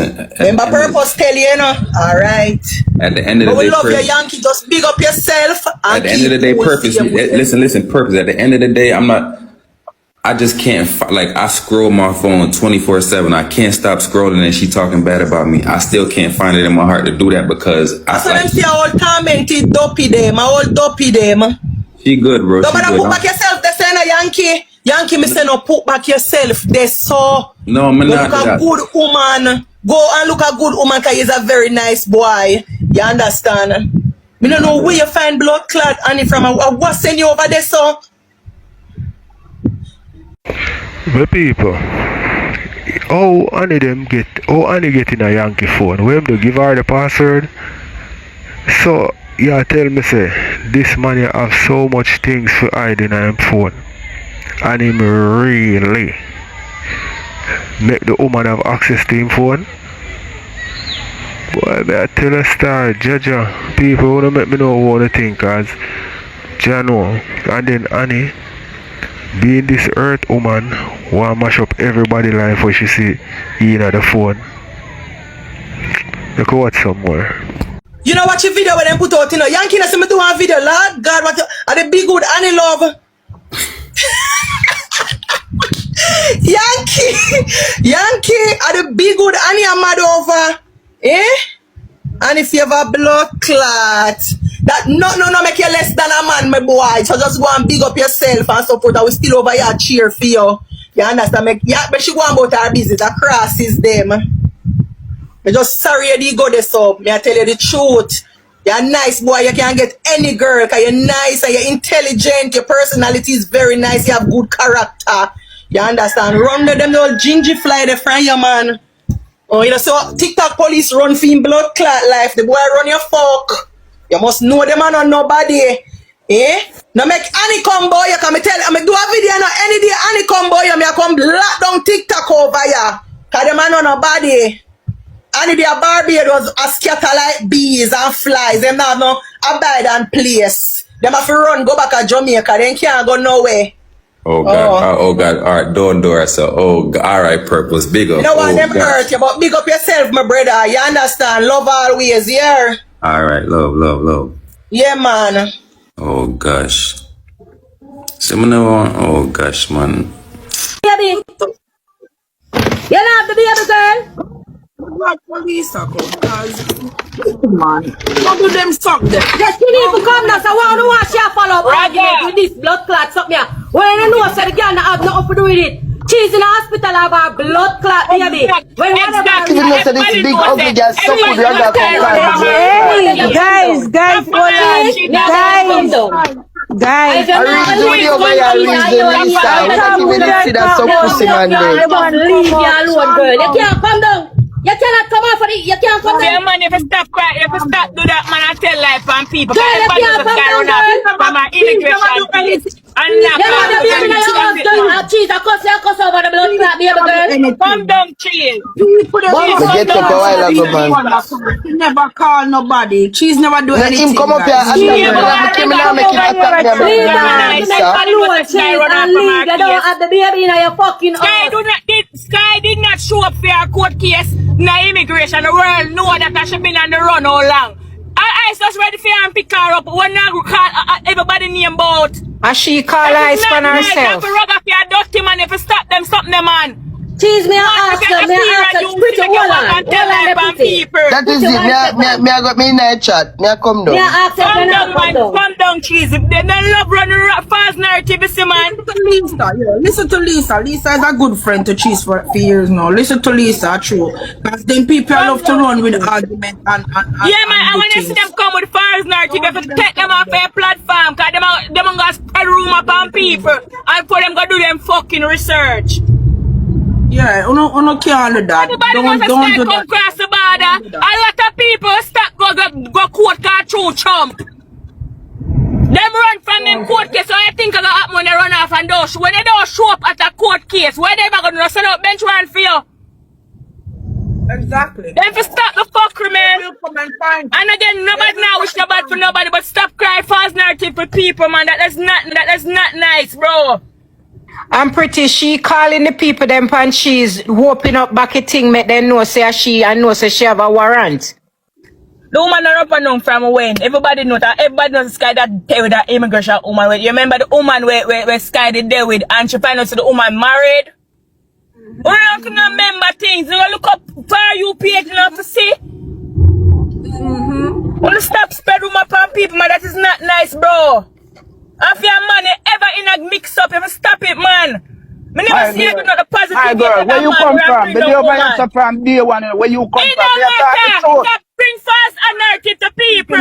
tell you, you know. Alright. At the end of the day, we love you Yankee. Just big up yourself. At the end of the day, purpose. Listen, purpose. At the end of the day, I just can't, like, I scroll my phone 24/7. I can't stop scrolling and she talking bad about me. I still can't find it in my heart to do that because I saw them see all tormented dopey them, all dopey them. She good, bro. Don't put back yourself, they say no Yankee. Yankee, me say no put back yourself. They saw. No, I'm not. Look a good woman. Go and look a good woman because he's a very nice boy. You understand? Me don't know where you find blood clot Annie from. I was send you over there, so. My people, how Annie get in a Yankee phone? Where them to give her the password? So Yeah, tell me say, this man you have so much things for hiding on him phone. And him really make the woman have access to him phone. Boy, I tell a star, Jaja, people wanna make me know what to think, cause Jano and then Annie, being this earth woman, wanna mash up everybody's life when she see in the phone. Look what somewhere. You know watch a video when them put out, you know, Yankee na see me do one video, Lord God, what are the big good Annie love? Yankee are the big good Annie and mad over. Eh? And if you have a blood clot, that no make you less than a man, my boy. So just go and big up yourself and support. I will still over here cheer for you. You understand? But she go about her business. That crosses them. Me just sorry you go this up. Me I tell you the truth. You're a nice boy. You can get any girl because you're nice and you're intelligent. Your personality is very nice. You have good character. You understand? Run them little gingy fly the front your man. Oh, you know, so TikTok police run for him blood clot life. The boy run your fuck. You must know the man on nobody. Eh? Now make Annie come boy. You can me tell I do a video now any day Annie come boy. You may come lock down TikTok over here. Cause the man on nobody. And the Barbados a scatter like bees and flies. Them not no abide and place. Them have to run, go back to Jamaica. They can't go nowhere. Oh God, oh God, alright, don't do it, so alright, purpose, big up. You know what, them hurt you, but big up yourself, my brother. You understand? Love always, yeah. Alright, love. Yeah, man. Oh gosh. Oh gosh, man. Baby. You love the baby girl? What police are called? Man, how do them suck them? Yes, you need to come now, so I want to watch you follow up argument with this blood clot something here. When you know so the girl that have nothing to do with it. She's in the hospital have a blood clot, baby. When Exactly. You know, so this big ugly girl so good, you got to come. Guys, I read the video where you lose the Lisa. I don't even see that so pussy man there. Leave you alone, girl. You can't come down. You cannot come out for it. You can't come down. Yeah, man, if you stop crying, if you stop do that, man, I tell life on people. Girl, you can't come down, girl. From my immigration police. And you know the baby that you have done. Cheese, I cuss over the blood clot, baby girl. Come down, cheese. Get up a while ago, man. He never call nobody. Cheese never do anything. Him come up here and make him attack me. You don't have the baby in your fucking Sky did not show up for a court case. Na immigration, the world know that I should been on the run all long. I just ready for her and pick her up. When I go call everybody name about. and she call eyes for herself. If you rub up your dirty man, if you stop them, stop them, man. Cheese, me ask her, pretty woman. That is it. Me I got me in a chat. Me I come down. Me ask her, come down, cheese. If they don't love run fast narrative, see, man. Listen to Lisa. Lisa is a good friend to Cheese for years now. Listen to Lisa, true. Because then people love to run with argument and yeah, man, I want to see them come with false narrative. If you take them off their platform, because them going to spread rumor upon people and for them go do them fucking research. Yeah, uno can't do that. Don't do that. Cross the border. A lot of people stop go court car through Trump. Them run from them court case, so I think it's going to happen when they run off and don't. When they don't show up at a court case, where they going to set up bench warrant for you? Exactly. Then to stop the fuckery, man. And again, nobody now wish nobody for nobody, but stop crying false narrative for people, man. That is not nice, bro. I'm pretty she calling the people them and she's whooping up back a thing make them know say she and know say she have a warrant. The woman not up and down from when. Everybody knows that. Everybody knows Sky that there with that immigration woman with. You remember the woman where Sky did there with and she find out so the woman married? We don't remember things. You look up for you page now to see. Wanna stop spread rumor upon people, man. That is not nice, bro. If your man ever in a mix up, you stop it, man. Me never see you do not the positive. Hi girl, where you come from? The over answer from day one. Where you come from? Bring fast a narrative to people.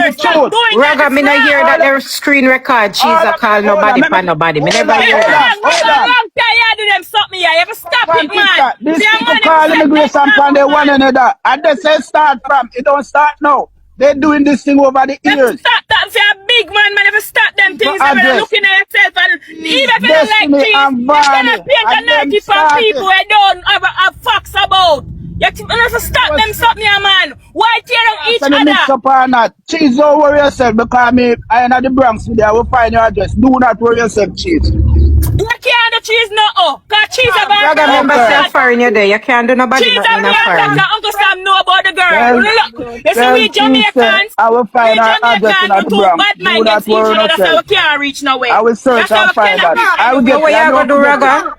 Raga, me not hear that their screen record. She's a call nobody for nobody. Me never hear that. Long time you do them stop me. You ever stop it, man? These people call immigration from the one another. And they say start from. It don't start now. They're doing this thing over the years. Stop that for a big man, man. If you stop them things, they're looking at yourself and even if you don't like Destiny cheese, and you're Barney, gonna paint a and them narrative for started. people who don't have a fucks about. You have to stop them something, yeah, man. Why tear down each Can you mix other? up or not? Cheese, don't worry yourself because I am at the Bronx with you. I will find your address. Do not worry yourself, Cheese. You can't do cheese no cause cheese about Raga, remember say foreign you there. You can't do nobody cheese nothing in a foreign. Uncle Sam know about the girl. Well, Look, you see we Jamaicans. I will find we our address in Jamaicans, the we too Bronx. bad Do mind not against each worry other. That's why we yourself. can't reach nowhere. I will search That's how and we find cannot that. reach I will get What you I know gonna do, to get Raga?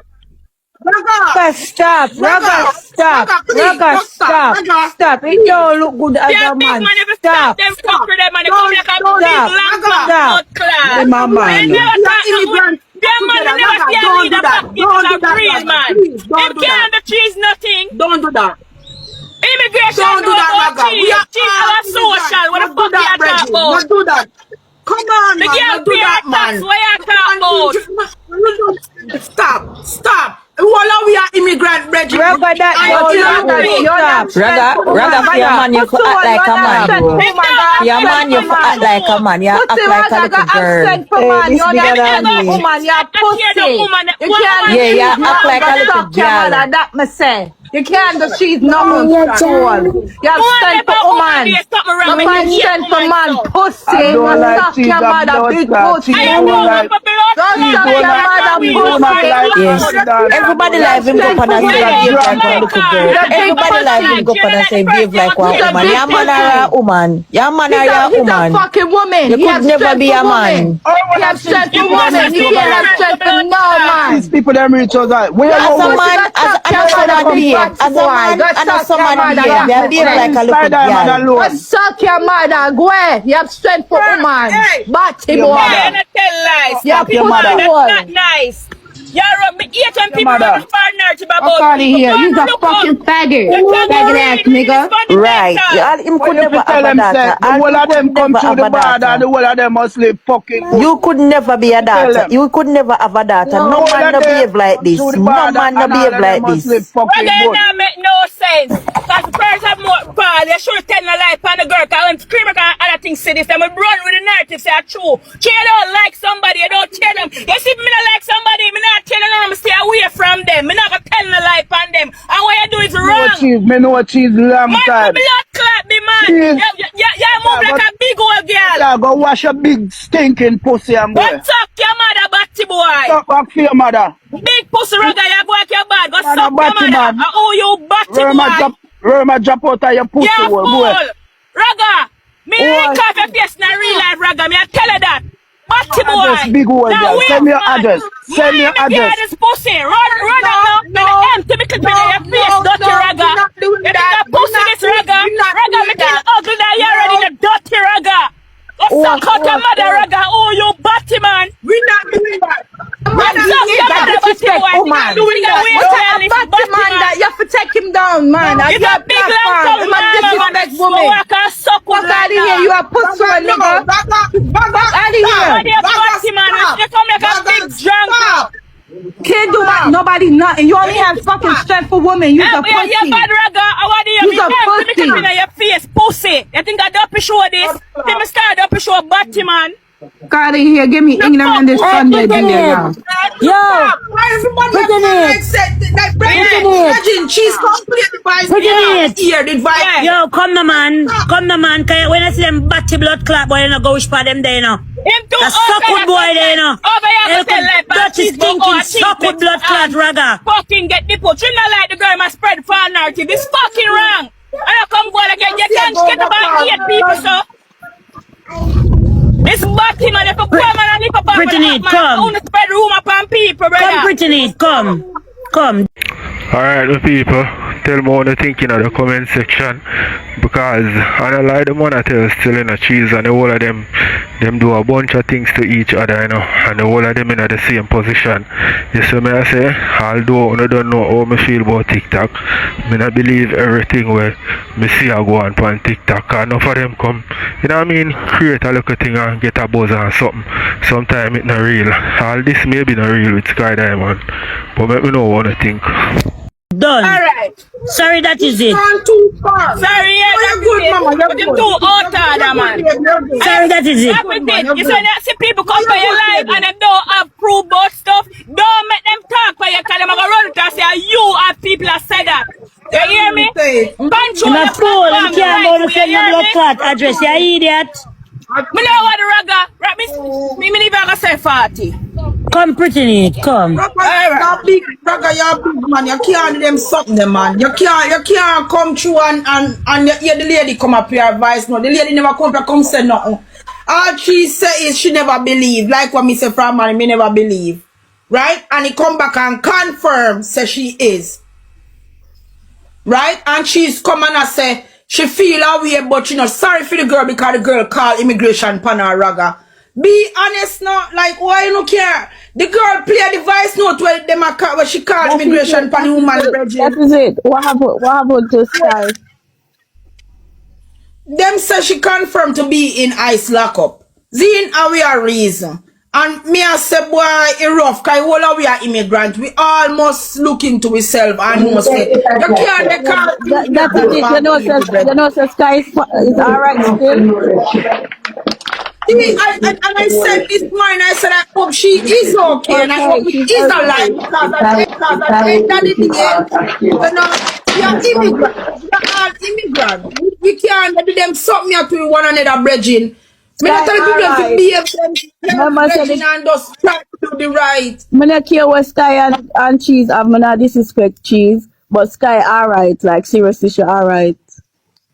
Raga, stop. Raga, stop. Raga, stop. Stop. It don't look good as yeah, a big man. man, if you Stop. stop them, fuck with them, and they come like a big Stop. blood class. Hey, my man. Them man will never see a leader back in a real man. Them can't do cheese nothing. Don't do that. Immigration Don't do know that, about Raga. We cheese. are Cheese all are social. What the fuck you talking about? Don't do that. Come on, The man. girl Don't do pay that, her tax. man. What you talking about? Stop. Well, we are immigrant brethren. Raga, that don't look good. Stop. Raga, for your man, you could act like a man, bro. For your man, you could act like a man. You act like a little girl. Hey, this bigger than me. Woman, you're pussy. You can't Yeah, you act like a little girl. That me say. You can't do cheese no more soul. You have strength for woman. No man strength for man. Pussy. I don't You like suck cheese your and mother blood big clot. pussy. Cheese Don't don't like- suck your mother pussy. Yes. Everybody live him go up and say behave like one little girl. Everybody live him go up and say behave like one woman. Your man or a woman. Your man or a He's a woman. fucking woman. You He could have never strength be for a women. man. He have strength for women. You can't have strength for no man. These people them reach us out. Where As a you man, as a someone behave. As a man, and as someone behave. They behave like a little girl. Go suck your mother. Go ahead. You have strength for woman. Batty Your boy. mother. You're not tell lies. Yeah, your mother. That's not nice. You're me 8 and people mother. are far narrative about Out of people. here. You's a Look fucking up. faggot. You can't Faggot read, ass read nigga. this fundamental. Right. Him What could if never you tell have a them say daughter. the whole of them come never through have the a border, daughter. the whole of them must live fucking good. You could never be a daughter. them. You could never have a daughter. No All man of no them behave like come this. through the No border man no and all behave of them like must live this. fucking Well, good. that make no sense. Because the first have more Paul, you should tell a lie upon the girl. Because when Screamer and other things say this, they will run with the narrative, say it's true. You don't like somebody, you don't tell them. You see, me not like somebody, me not telling them, stay away from them. Me not gonna tell a lie upon them. And what you do is No wrong. cheese, me know cheese long Man, time. blood clot me, man. Cheese. You move like a big old girl. Yeah, go wash your big stinking pussy and go. Go suck your mother, batty boy. Suck back for your mother. Big pussy rugger, you go like your bad. Go Man, suck a batty your mother. man. Oh, you batty boy. Roma drop out of your pussy Yeah, hole. fool. Go ahead. Rugger. Me Oh, ain't off your face in a real life, Rugger. Me I tell you that. Batty boy. Address, big hole, Now girl. wait, Send me your man. address. Send me your Man, address. this pussy. Run out now. Me empty me clip in your face, dirty Rugger. You think that pussy this Rugger? Rugger, me kill ugly that you already the dirty Rugger. Go suck out your mother, Rugger. Oh, you batty man. We're not doing that. Suck your mother, batty boy. Woman. You think that we What's tell a this batty man that you have to take him down, man? I It's a got big black long man. tongue, I'm a man. disrespect woman. Walk and suck with Fuck out of here. You a pussy, nigga. Fuck out of here. Somebody a batty man. You come like a big drunk. Can't do that. Nobody nothing. You only have fucking strength for women. You's a Yeah, pussy. you bad Rugger. I want you You's a to pussy. me in your face, pussy. You think I don't show this? Let me start up show batty man. Fuck out of here. Give me ignorant this Sunday. Yo, She's completely by Yeah. Yo, come the man. Come the man. Cause when I see them batty blood clot boy, you know, go wish for them there, you know. Him too. That's suck with boy there, you know. Dirty stinking suck with blood clot ragga. Fucking get the put. You not like the girl must spread for narrative. It's fucking wrong. And I come go again. You can't get about 8 people, so. This batty man, if a poor man and if a papa, Brittany, come. I want to spread rumor upon people, brother. Come, Brittany, come. Come. Alright, the people, tell me what you think in the comment section, because I don't like the man I tell still in a cheese, and the whole of them do a bunch of things to each other, you know, and the whole of them in the same position. You see me I say, although I don't know how I feel about TikTok, I don't believe everything where I see I go on TikTok, because enough of them come, you know what I mean, create a little thing and get a buzz or something. Sometimes it's not real. All this may be not real with Skydiamond, but let me know what you think. Done. Alright. Sorry, that is it. Gone too far. Sorry, yeah, Oh, you're good, mama. You're good. too out there, man. Sorry, that is it. Stop with it. You say that see people come for your life and them don't have proof about stuff. Don't make them talk for you because them gonna run it and say you have people that say that. You hear me? Control You're your fool. You platform, can't go right? to send You the hear blood me? clot address. You idiot. Me know what the ragga. Right, me never gonna say 40. Come, pretty neat. Come. You're big, Raga, you're big, man. You can't do them something, man. You can't come through and you hear the lady come up here advice. No, the lady never come say nothing. All she say is she never believe. Like what me say from man, me never believe. Right? And he come back and confirm, say she is. Right? And she's come and say she feel her way, but she not sorry for the girl because the girl call immigration pan her Raga. Be honest now, like why you no care? The girl play the voice note where them a call, where she call immigration pan the woman. That is it. What happened to Sky? Them say she confirmed to be in ICE lockup. Zin and we are reason. And me I say boy it rough cause all we are immigrant. We all must look into ourselves and must say you can't they can't That is it. You know, Sky is alright still. and I said this morning, I said I hope she is okay and I hope she is alive because at the end of the day, you know, we are immigrants. We are all immigrants. We can't do them something to one another, brethren. Me not tell people to behave them brethren and just try to do the right. Me not care what Sky and Cheese have. Me not disrespect Cheese, but Sky alright. Like seriously, she alright.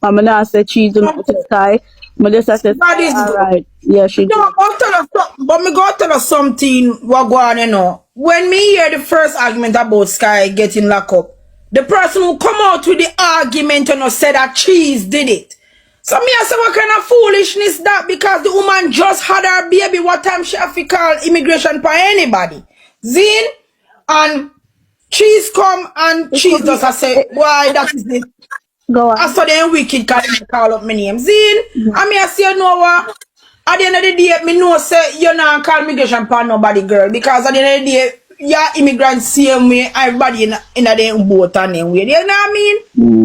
I'm not say Cheese do not to Sky. Me just say Sky alright. Yeah, she. No, but me go tell us something. What go on, you know? When me hear the first argument about Sky getting locked up, the person who come out with the argument, you know, said that Cheese did it. So me I say what kind of foolishness that because the woman just had her baby. What time she have to call immigration for anybody? Zin and Cheese come and Cheese does say why that is it. Go on. I saw them wicked call up my name. Zin, I mean I say you know what? At the end of the day, me know say you not call immigration for nobody girl because at the end of the day, yeah, immigrants same way, everybody in the boat and them way. You know what I mean?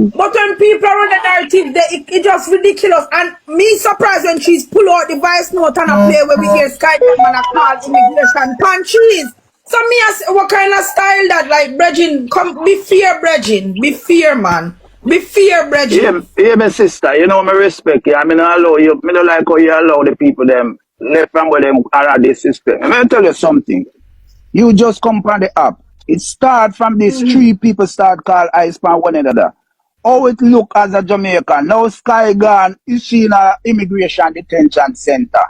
But when people run the narrative, it just ridiculous. And me surprised when she's pull out the voice note and a play where we hear Sky and a call immigration punches. So me ask what kind of style that like brethren, come be fair brethren, be fair man. Be fair, brethren. Yeah, my sister, you know, me respect you. I mean, I allow you. Me don't like how you allow the people them left from where them are disrespect. Let me tell you something. You just come from the app. It start from these three people start call ice pan one another. How it look as a Jamaican. Now Sky gone, is she in a immigration detention center?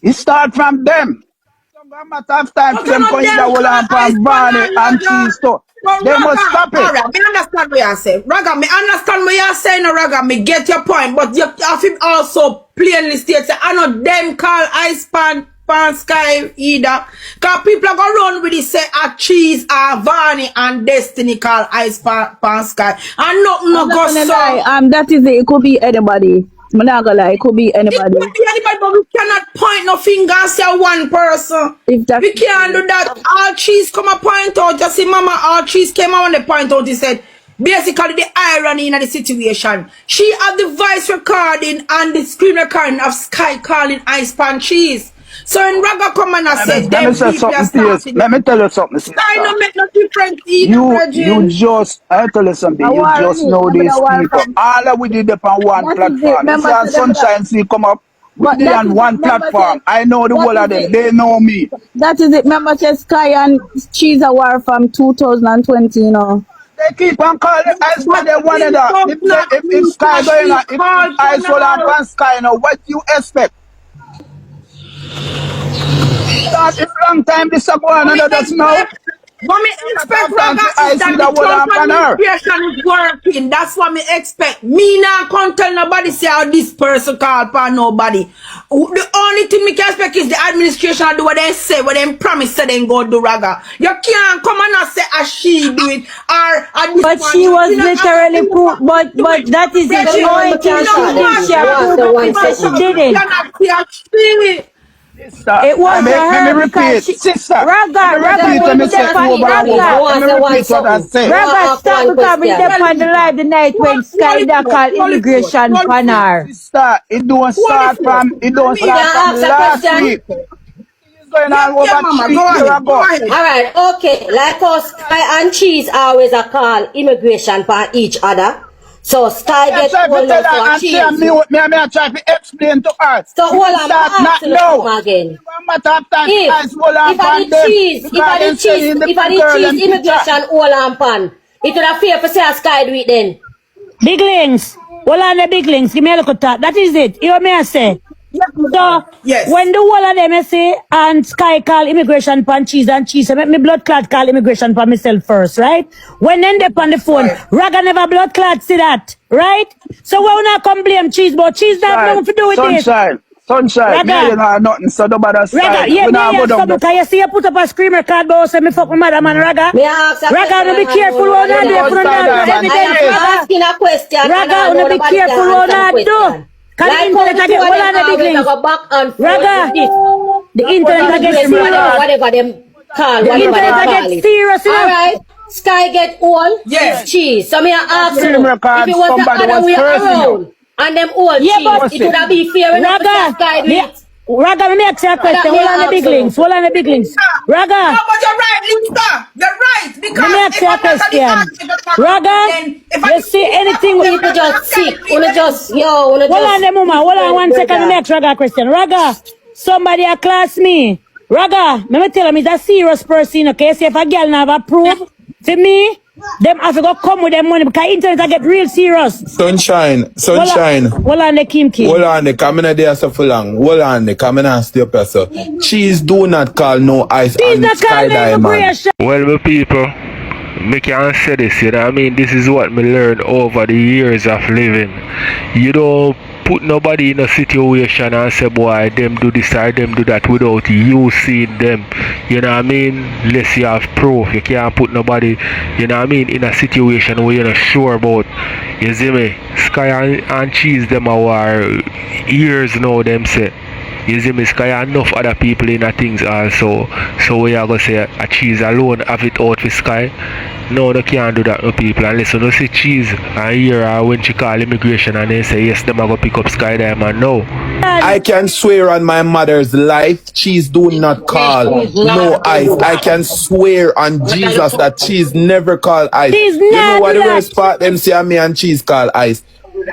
It start from them. Some matter of time for them going to Holland and Barney and Cheese too. They must stop it. Alright, me understand what you say. Raga, me understand what you say, no Raga, me get your point, but you have to also plainly state say I know them call ice pan Sky either. Cause people are gonna run with it say a Cheese, Ivany and Destiny call ice pan Sky. And nothing no go so. That is it. It could be anybody. I'm not gonna lie, it could be anybody. It could be anybody, but we cannot point no finger and say one person. We can't do that. All Cheese come and point out. Just see Mama, all Cheese came out and they point out. He said, basically the irony in the situation. She had the voice recording and the screen recording of Sky calling ice pan Cheese. So when Raga come and say, them people are starting. Let me tell you something. Sky don't make no difference either, you just, I tell you something, you just know these people. All that we did upon one platform. You see, and Sunshine see come up, we did on one platform. I know the whole of them, they know me. That is it. Remember, Sky and Cheese a war from 2020, you know. They keep on calling ice for them one another. If Sky going on, if ice will and Sky, you know, what you expect? It's long time this go on and that's now. But me expect Raga is that the immigration is working. That's what me expect. Me now can't tell nobody say how this person call for nobody. The only thing me can expect is the administration do what they say, what they promise say they go do Raga. You can't come and say as she do it or but she was literally proved, but that is it. The only thing she did, she proved it, so she did it. Sister, It was let me her repeat. because she... Sister, Raga, let me repeat what me say over and over. Let me repeat what I say. Raga, stop because we dep on the live the night when Sky that called immigration panar. Sister, it don't start from last week. It's going on over 3 years ago. Alright, okay. Like how Sky and Cheese always a call immigration for each other. So Sky gets hold of for Cheese. I try to explain to her. So hold on, not now. again. If I cheese immigration hold on pan, it would have fair for say Sky do it then. Big links. Hold on the big links. Give me a look at that. That is it. You hear me I say? So, when the whole of them say, and Sky call immigration pan Cheese and Cheese, so make me blood clot call immigration pan myself first, right? When then they on the phone, Raga never blood clot see that, right? So when we not come blame Cheese, but Cheese not have nothing to do with this. Sunshine, me you know nothing, so nobody style. Raga, yeah, me have something, because you see you put up a screamer card, but say me fuck my mother, man, Raga. Raga, be careful what you do, if you don't have evidence, asking a question. Raga, be careful what you do. Can the internet get hold on the big links? Raga, the internet get serious. Whatever them call, the internet get serious. Alright, Sky get all Cheese. So me ask you, if it was the other way around, and them all Cheese, it would have been fair enough to Sky do it. Raga, let me ask you a question. Hold on the big links. Hold on the big links. Raga. No, but you're right, Lisa. You're right. Because let me ask you a question. Raga, you see anything people just sick. Hold on the moment. Hold on 1 second. Let me ask Raga a question. Raga, somebody a class me. Raga, let me tell him he's a serious person, okay? See if a girl never approve for me, them have to go come with them money because internet I get real serious. Sunshine. Hold on the Kim. Hold on the come in there so for long. Hold on the come in and stay up so. Cheese do not call no ice and skydive man. Well, my people, me can say this, you know what I mean? This is what me learned over the years of living. You don't put nobody in a situation and say, boy, them do this or them do that without you seeing them. You know what I mean? Unless you have proof. You can't put nobody, you know what I mean, in a situation where you're not sure about. You see me? Sky and Cheese them are years now, them say. You see me? Sky enough other people in the things also. So we are going to say a Cheese alone have it out for Sky. No, they can't do that, no people. Unless you don't see Cheese and hear her when she call immigration and they say, yes, them are going to pick up Sky Diamond. No. I can swear on my mother's life, Cheese do not call no ice. I can swear on Jesus that Cheese never call ice. You know what the worst part them say me and Cheese call ice?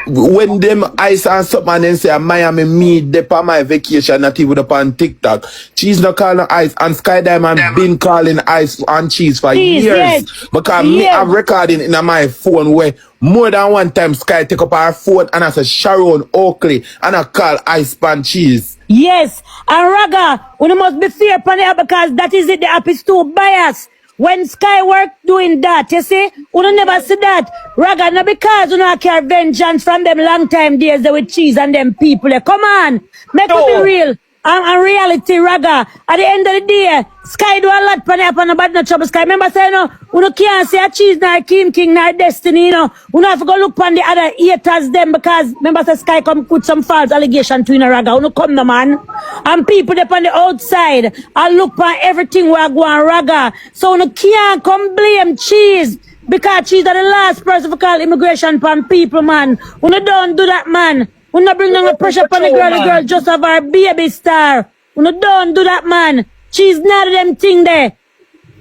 When them ice and something and then say Miami me dep on my vacation, not even up on TikTok. Cheese not calling ice and Sky Diamond been calling ice and Cheese for years. Because me I'm recording in my phone where more than one time Sky take up her phone and I say Sharon Oakley and I call ice pan Cheese. Yes, and Raga, we must be fair upon it because that is it, the app is too biased. When Sky work doing that, you see, we don't never see that. Raga, not because we don't care vengeance from them long time days with Cheese and them people. Come on, make it be real. And reality, Raga. At the end of the day, Sky do a lot for the bad no trouble. Sky, remember say, we don't can't say a Cheese nor King nor Destiny, We don't have to go look on the other haters them because remember say Sky come put some false allegation to Raga. We don't come no man. And people up on the outside and look for everything we are going Raga. So we can't come blame Cheese because Cheese are the last person to call immigration from people, man. We don't do that, man. We not bring no pressure upon the girl just have our baby star. We don't do that, man. Cheese not them thing there.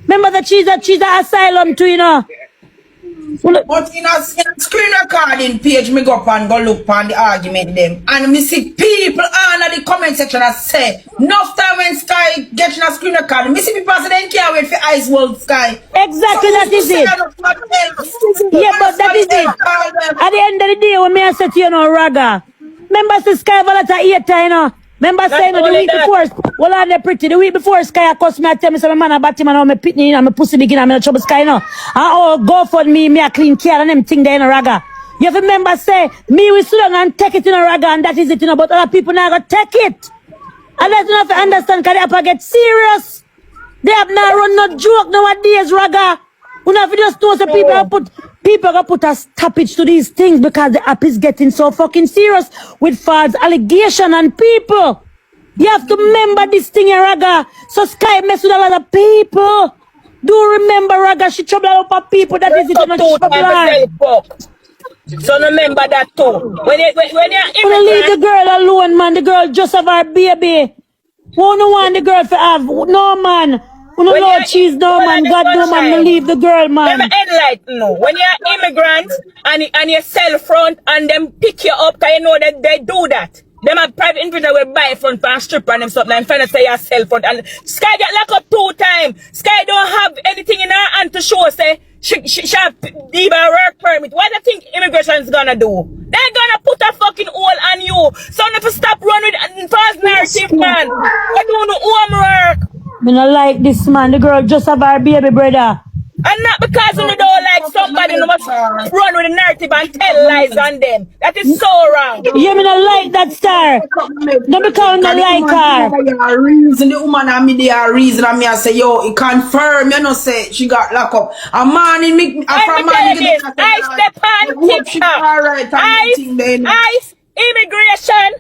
Remember that Cheese a asylum too, But in a screen recording page, me go up and go look on the argument them. And me see people under the comment section that say, enough time when Sky gets in a screen recording, me see people say they can't wait for Ice World Sky. Exactly, so that is it. Yeah, but that is it. At the end of the day, when me I say to Raga, remember the Sky Valata 8, Remember saying the week before, well, on the pretty, the week before Sky cost me, I tell me some man about him and I'm a pitney and I'm a pussy begin and I'm trouble Sky, And go for me a clean care and them thing there in a Raga. You have to remember say, me we sit down and take it in a Raga and that is it, but other people now go take it. And that's enough to understand because they have to get serious. They have not run no joke nowadays, Raga. We have to just know that people gonna put a stoppage to these things because the app is getting so fucking serious with false allegation on people. You have to remember this thing here, Raga. So Sky mess with a lot of people. Do remember, Raga, she trouble a lot of people. That is it, not trouble. So remember that too. When you're leave the girl alone, man. The girl just have her baby. Who no want the girl to have? No, man. Who no know cheese, no, man. God, no, man. Leave the girl, man. Let me enlighten you. When you're an immigrant and you sell front and them pick you up, because you know that they do that. Them a private individual will buy front for a stripper and them something and trying to say you sell front. And Sky get locked up 2 times. Sky don't have anything in her hand to show, say, she have leave her work permit. What do you think immigration is gonna do? They're gonna put a fucking hole on you. So if you stop running with false narrative, man. I do no homework. Me not like this, man. The girl just have her baby, brother. And not because you don't like somebody who must run with a narrative and tell lies on them. That is so wrong. Yeah, me not like that, star. Not because I like her. Reason the woman and me there reason and me I say yo, it confirm, you know, say she got locked up. A man in me, I step on TikTok. ICE, immigration,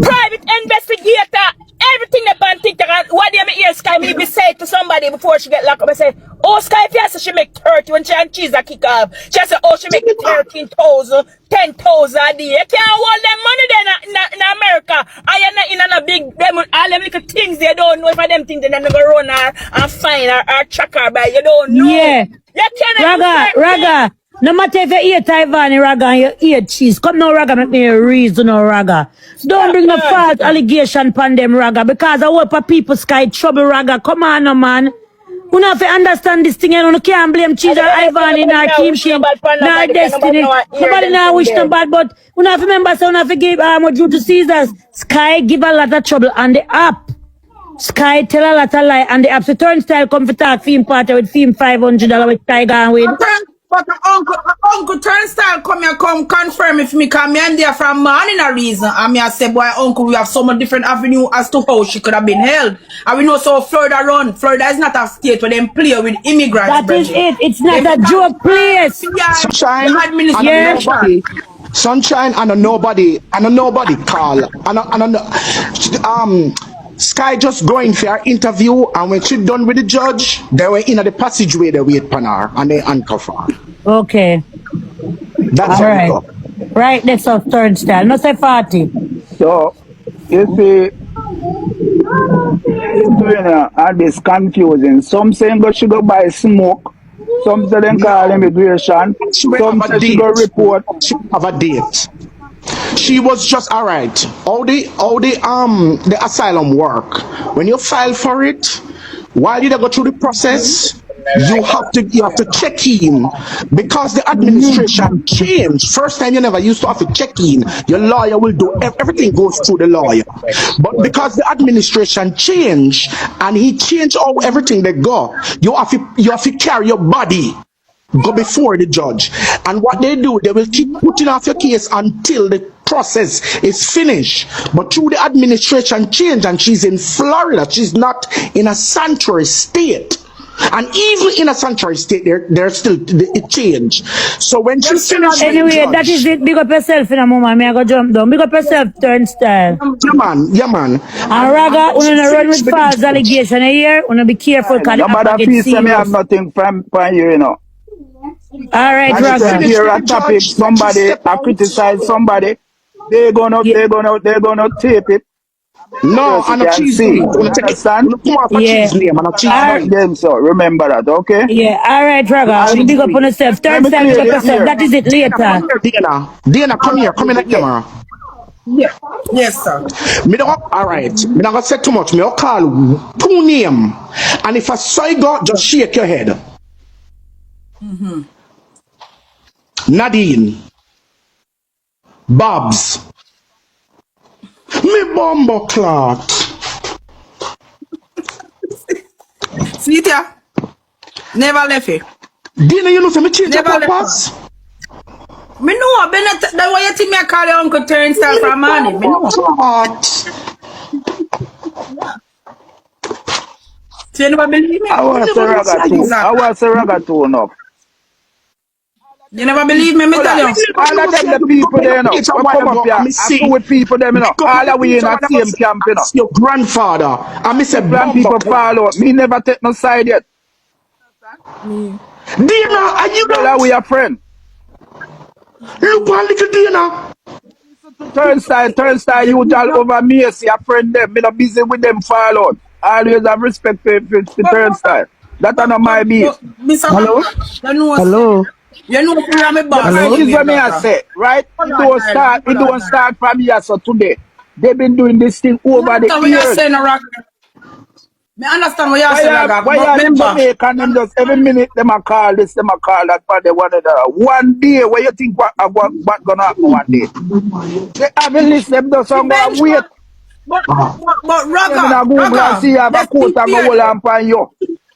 private investigator. Everything that on TikTok, and what do you hear Sky me be say to somebody before she get locked up? I say, oh, Sky Fiasa, she make 30 when she and cheese a kick off. She say, oh, she make 13,000, 10,000 a day. You can't hold them money then in America. I am not in a big, them, all them little things they don't know if them things they never run her and find her track her by. You don't know. Yeah. You can't Raga. No matter if you eat Ivany, Raga, and you eat cheese. Come now, Raga, make me a reason, no, Raga. Don't bring no false allegation upon them, Raga, because I hope for people Sky trouble, Raga. Come on, no, man. You have to understand this thing, and you can't blame cheese or Ivany, nor Kim Kim, nor Destiny. Nobody now wish them bad, but you have to remember, so you have to give what due to Caesars. Sky give a lot of trouble on the app. Sky tell a lot of lie, and the app. So Turnstile come for talk film party with film $500 with Sky gone with. But uncle Turnstile come here, come confirm if me come and there from morning a reason. And me I say, boy, uncle, we have so many different avenue as to how she could have been held. And we know so Florida run. Florida is not a state where them play with immigrants. That is it. It's not a joke place. Sunshine and nobody. Sunshine and nobody call. Sky just going for her interview, and when she done with the judge, they were in the passageway, they wait for her and they handcuff her. Okay. That's all right. Right next to Turnstile. No say 40. So you see, and this confusing. Some saying go she go buy smoke. Some say them call immigration. Some say she go report. She have a date. She was just all right. All the asylum work. When you file for it, while you go through the process, you have to check in because the administration changed. First time you never used to have to check in. Your lawyer will do everything goes through the lawyer. But because the administration changed and he changed everything they got, you have to carry your body. Go before the judge, and what they do, they will keep putting off your case until the process is finished. But through the administration change, and she's in Florida, she's not in a sanctuary state. And even in a sanctuary state, there's still it changed. So when she finished, anyway, that is it. Big up yourself in a moment. Me I go jump down. Big up yourself, Turnstile. Yeah, man. And Raga, you don't run with false allegation here. You be careful. No matter if you have nothing from you, you know. All right, Raga. Hear a topic, somebody I criticize somebody, they're gonna tape it. No, and a cheese name. Understand? Yeah. Them, so remember that, okay? Yeah, all right, Raga. Big up on yourself. Turnstile, big up yourself. That is it later. Diana, come here in the camera. Yeah. Yes, sir. All right. Me not gonna say too much. Me will call 2 names, and if I saw you go, just shake your head. Nadine, barbz, me bumbo clot. See it here? Never left it. Dina, you know, so me change your purpose. Me know, that's why you think me I call your uncle Turnstile from morning. Me know. So you never believe me? I want to say raga too enough. You never believe me, tell you. All of them, the people there, you know. We come up here, I fool with people them, you know. All of we in the same camp, you know. Your grandfather. I miss a people follow. Me never take no side yet. Dina, are you not? We are friends. Look one little Dina. Turnstile, you all over me, see a friend them. Me not busy with them follow. Always have respect for Turnstile. That's not my beef. Hello? Hello? You know who I'm about. This is what me I say, right? It don't start from here, so today. They've been doing this thing over the years. Me understand what you're saying, Raga. Why are in Jamaica and them just every minute them a call this, them a call that, but they want it. One day, where you think what gonna happen one day? They haven't listened, them just go and wait. But Raga, Raga, see you have a coat and go hold on you.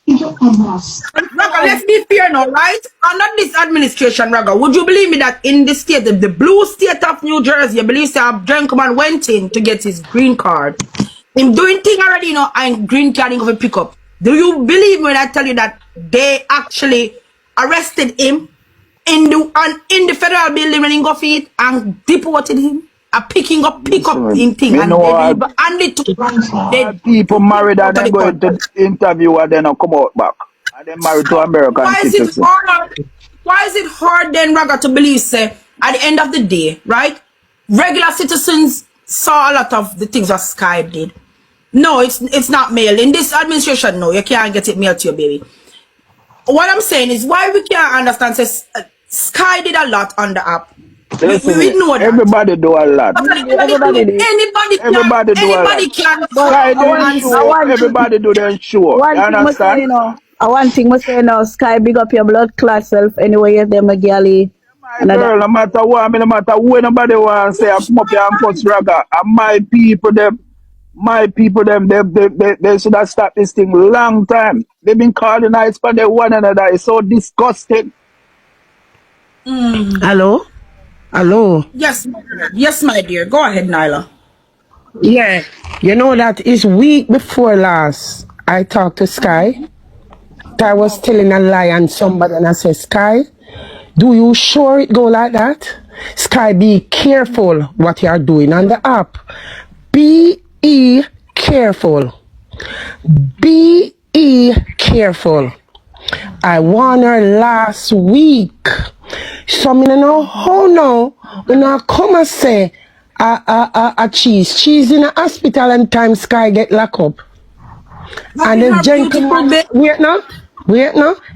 Raga, let's be fair now, right? And not this administration, Raga. Would you believe me that in the state, the blue state of New Jersey, you believe that a gentleman went in to get his green card? Him doing thing already, you know, and green carding of a pickup. Do you believe me when I tell you that they actually arrested him in the federal building when he got feet and deported him? Picking up in thing and people married and then going to interview and then come out back and then married to American citizens. Why is it hard then, Raga, to believe, say, at the end of the day, right? Regular citizens saw a lot of the things that Sky did. No, it's not mail. In this administration, no, you can't get it mailed to your baby. What I'm saying is why we can't understand, says Sky did a lot on the app. Listen, we know that. Everybody do a lot. Everybody can. Sky do show. Everybody do their show. One thing must say, you know. One thing must say, now, Sky, big up your blood class self anyway. You them a girlie. Girl, no matter what, no matter who nobody want to say, I come up here and cuss Raga. And my people, they should have stopped this thing long time. They've been calling nights for one another. It's so disgusting. Hello? Hello? Yes, my dear. Go ahead, Nyla. Yeah. You know that is week before last, I talked to Sky. I was telling a lie on somebody and I said, Sky, do you sure it go like that? Sky, be careful what you are doing on the app. Be careful. Be careful. I warned her last week. So I don't know how now when I come and say a cheese in a hospital and time Sky get locked up. And the gentleman wait now.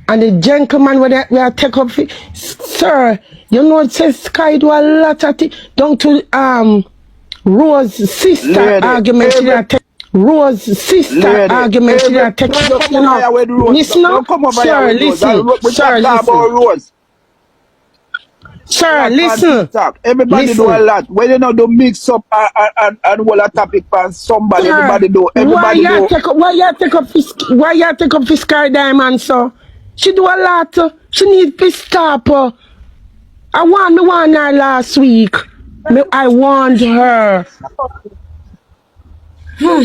And the gentleman where take up sir, you know it says Sky do a lot of things. Down to Rose's sister argument. Rose sister argument. Listen up, sir, listen. Sir, listen. Everybody do a lot. When you know do mix up and all a topic for somebody, sir, everybody do. Everybody why you take up this Sky Diamond, sir? She do a lot. She need to stop. I warned her last week. I warned her.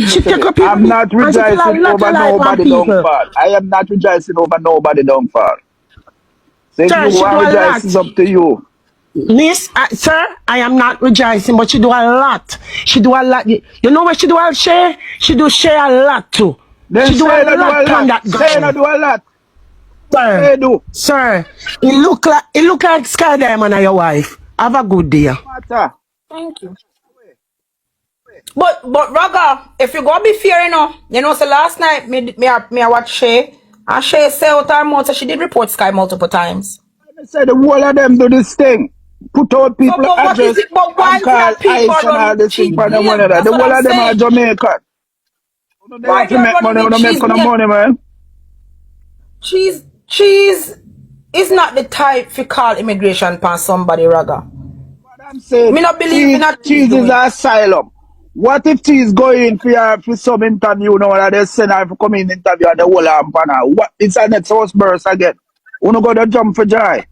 She take up I'm not rejoicing over nobody downfall. I am not rejoicing over nobody downfall. So sir, you want rejoicing, it's up to you. Miss, sir, I am not rejoicing, but she do a lot. She do a lot. You know what she do? I'll share. She do share a lot too. Then she do a lot on that girl. Say no do a lot. Sir, sir, it look like Sky Diamond and your wife. Have a good day. Thank you. But Raga, if you go be fair, you know, so last night me I watch Shay, and Shay say out her mouth, so she did report Sky multiple times. I said the whole of them do this thing. Put out people address and call ICE and all this thing for them one another. The whole of them are Jamaican. They have to make money, they make no money, man. Cheese is not the type to call immigration for somebody, Raga. What I'm saying, me not believe cheese is an asylum. What if she's going for some interview now and they send her to come in interview at the whole Ampana? What? It's a next house burst again. You don't go to jump for joy.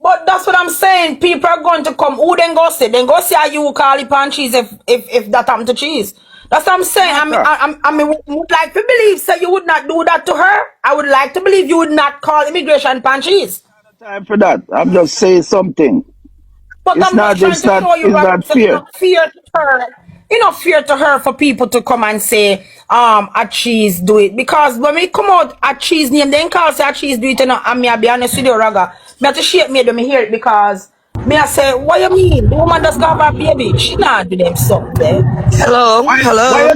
But that's what I'm saying. People are going to come. Who then go see? Then go see how you call it pan cheese if that happened to cheese. That's what I'm saying. I mean, would like to believe so you would not do that to her. I would like to believe you would not call immigration pan cheese. Time for that. I'm just saying something. But It's I'm not, just trying it's to not, show you, it's right? not So it's fair. not fair to her. It's not fair to her for people to come and say, a cheese do it. Because when we come out a cheese name, then call say a cheese do it, and me I be honest with you, Raga. Me have to shake me when me hear it because me I say, what you mean? The woman just got her baby. She not do them something there. Hello, hello,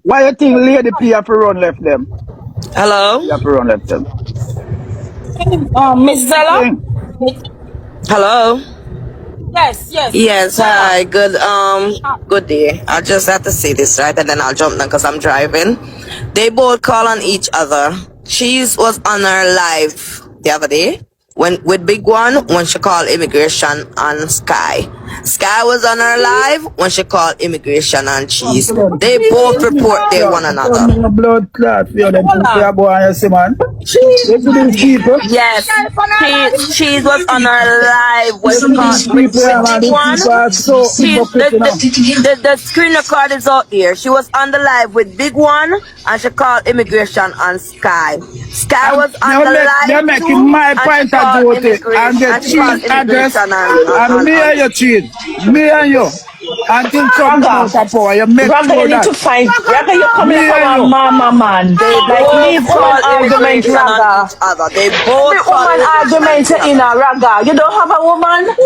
Why you think Lady P have to run left them? hello, P have to run left them. Miss Zella? Thing. hello. Yes, yes, Yes, Zella. hi, good day. I just have to say this, right? And then I'll jump down because I'm driving. They both call on each other. Cheese was on her live the other day with Big One when she called immigration on Sky. Sky was on her live when she called immigration on Cheese. They both report they one another. Blood clot for them two for boy and you see, man. You see these people? Yes, cheese was on her live when You she see called these with people, man. Big These One. people are so hypocrite, you know. The screen record is out there. She was on the live with Big One and she called immigration on Sky. Sky was on the You're live making too my and she point of called duty and immigration the and she called cheese address immigration and me and you cheese. Me and you. Until some come out of power, you make Raga, sure you need that. to find Raga, you're coming Me like and our you. mama man. they Like both leave woman called argument, immigration on Raga. each other. They Every both called woman immigration on argument each in other. a Raga. You don't have a woman?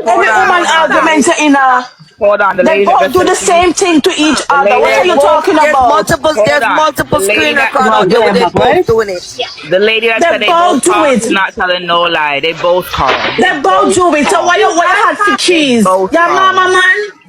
Hold Every on, woman hold on. argument in a Hold on, the they lady that both just do said the cheese. same thing to each The other. lady What are that They you both talking about? hold there's on. multiple screen record No, out there they where they have, both right? doing it. The lady that said They they both both do called it. is not telling no lie. They both called. They both do it. So what you had for They cheese? both Your mama called. man?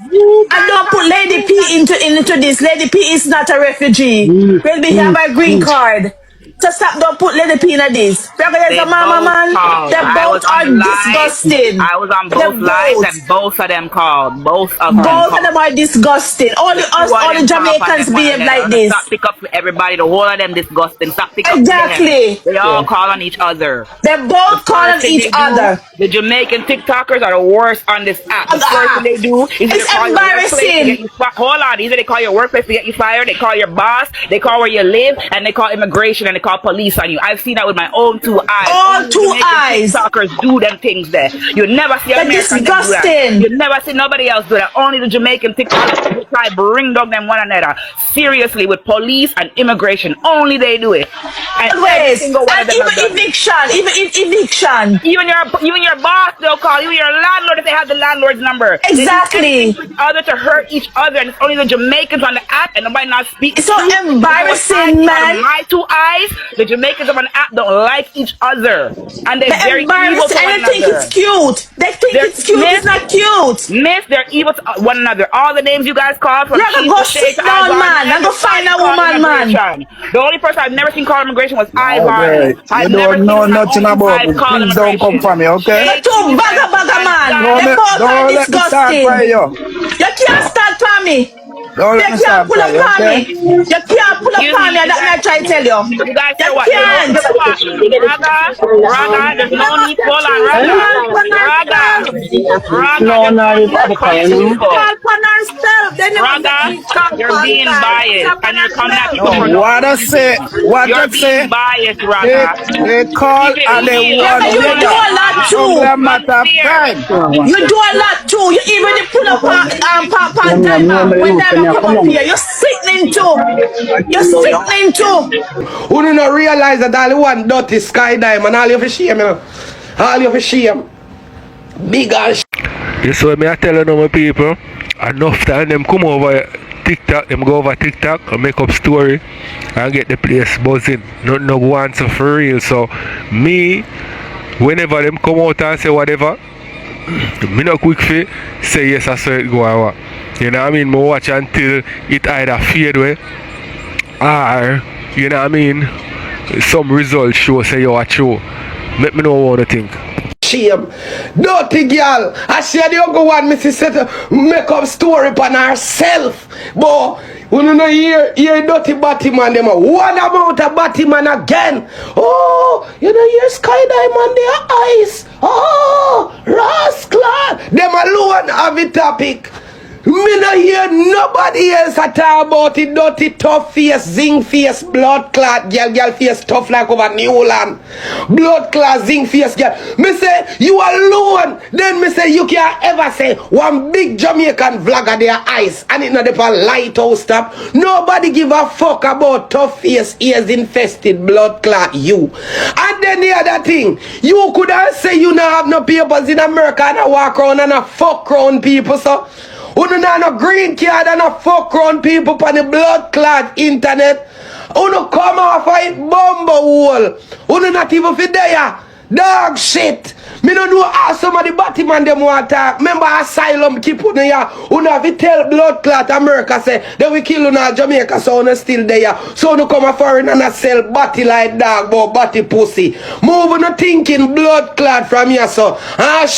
I don't put Lady P into this. Lady P is not a refugee. Will be have a green card. So stop, don't put Lady P in this. Because there's They a mama both man. called. They I was both on the are live. disgusting. I was on They both lives both. and both of them called. Both of them Both of called. them are disgusting. The two of All the them call upon Jamaicans them one behave like another. this. Stop pick up for everybody. The whole of them disgusting. Stop pick up for them. Exactly. They all call on each other. They The both call first on thing each they do, other. the Jamaican TikTokers are the worst on this app. The first thing they do is either It's call your workplace to get embarrassing. you fired. Hold on, either they call your workplace to get you fired, they call your boss, they call where you live, and they call immigration and they call police on you. I've seen that with my own two eyes. All Only the two Jamaican eyes. TikTokers do them things there. You never see They're American them do that. disgusting. You never see nobody else do that. Only the Jamaican TikTokers who try bring down them one another. Seriously, with police and immigration, only they do it. And every Always. single one of And them have done even it. eviction. Even eviction. Even your boss they'll call. Even your landlord if they have the landlord's number. They do anything Exactly. to each other to hurt each other, and it's only the Jamaicans on the app and nobody not speak the It's so truth. Because what I embarrassing, see out of man. my two eyes, the Jamaicans on the app don't like each other, and they're They're very evil embarrassing. to one And they think it's another. cute. They think They're it's cute. It's Miss, not cute. Miss, they're evil to one another. All the names you guys call from You're gonna Cheese go to Shay sit to down, Ivany, man. I'm gonna find everybody a called woman, man. immigration. The only person I've never seen call immigration was Ivany. Okay. You I've never don't seen know one of my nothing own two about eyes me. call Please don't come immigration. for me, okay? You're Shay, too Cheese, bagga bagga, and man. Sky. They both are Don't let me start disgusting. by you. You can't start for me. Don't You let me can't start pull by up you, on okay? me. You can't pull up Excuse on me, me. That's me I try to tell you. you guys You say what? can't. Guess what? Raga, there's no need. Hold on, Raga, No, there's no, no you need to have a cut call, people. Call for herself. They never make Raga, me call you're for being her. It's biased, upon and you're coming at herself. people No, for no what I say, reason. what I You're being say, biased, they, Raga. they call Keep it and they real. Yeah, want but No you one do winner. a lot talk. It's too. only a Come matter of here. time. You do a lot too. You even pull up Papa Diamond when Diamond come up here. You're sickening too. You're sickening too. Who do not realize that all you want dirty sky diamond, all you for shame, you know. All you for shame. Big ass. This way me I tell you my people, enough time them come over TikTok, them go over TikTok and make up story and get the place buzzing. No go answer for real. So me, whenever them come out and say whatever, me no quick fit say yes I saw it go over. You know what I mean? Me watch until it either fade away or you know what I mean, some results show say you are true. Make me know what you think. Shame. Dirty girl. I see the younger one, Mrs. Set make up story upon herself. But when you know hear dirty Batman, them one amount of Batman again. Oh, you know hear Sky Diamond their eyes. Oh, rascal. Them alone have a topic. Me no hear nobody else a talk about it. Dirty, tough face, zinc face, blood clot, girl face tough like over Newland. Blood clot, zinc face, girl. Me say, you alone. Then me say, you can't ever say one big Jamaican vlogger their eyes and it not the lighthouse stop. Nobody give a fuck about tough face, ears infested, blood clot, you. And then the other thing, you could have say you not have no papers in America and I walk around and a fuck around people, so. Uno not no green card and a fuck around people on the blood clot internet. Uno come off a bumble hole. Uno not even for there. Dog shit. Me no know how some of the Batman them want to talk. Remember asylum keep uno here. Uno have to tell blood clot America say they will kill uno Jamaica so uno still there. So uno come a foreign and a sell batty like dog but batty pussy. Move uno thinking blood clot from here so. If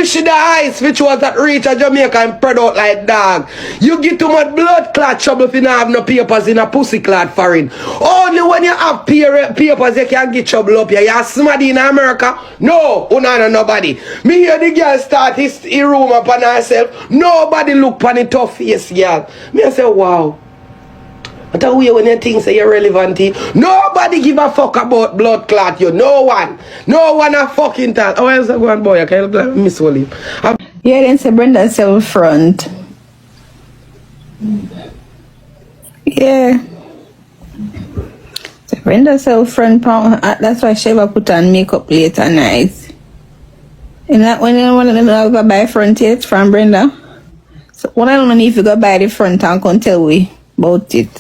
she the eyes which was that reach a Jamaica and spread out like dog. You get too much blood clot trouble if you not have no papers in a pussy clot foreign. Only when you have papers you can get trouble up here. You somebody in America? No, uno nobody. Me hear the girl start his room upon herself. Nobody look upon the tough face, girl. Me I say, wow. What a way when you think say you're relevant. Nobody give a fuck about blood clot, you. No one. No one a fucking talk. Oh, else I go on, boy. I can't miss Olive. Yeah, then say Brenda sell front. Yeah. So Brenda sell front pound. That's why she ever put on makeup late at night. And that when you want to go buy front yet from Brenda. So what I don't know if you go buy the front and can tell we about it.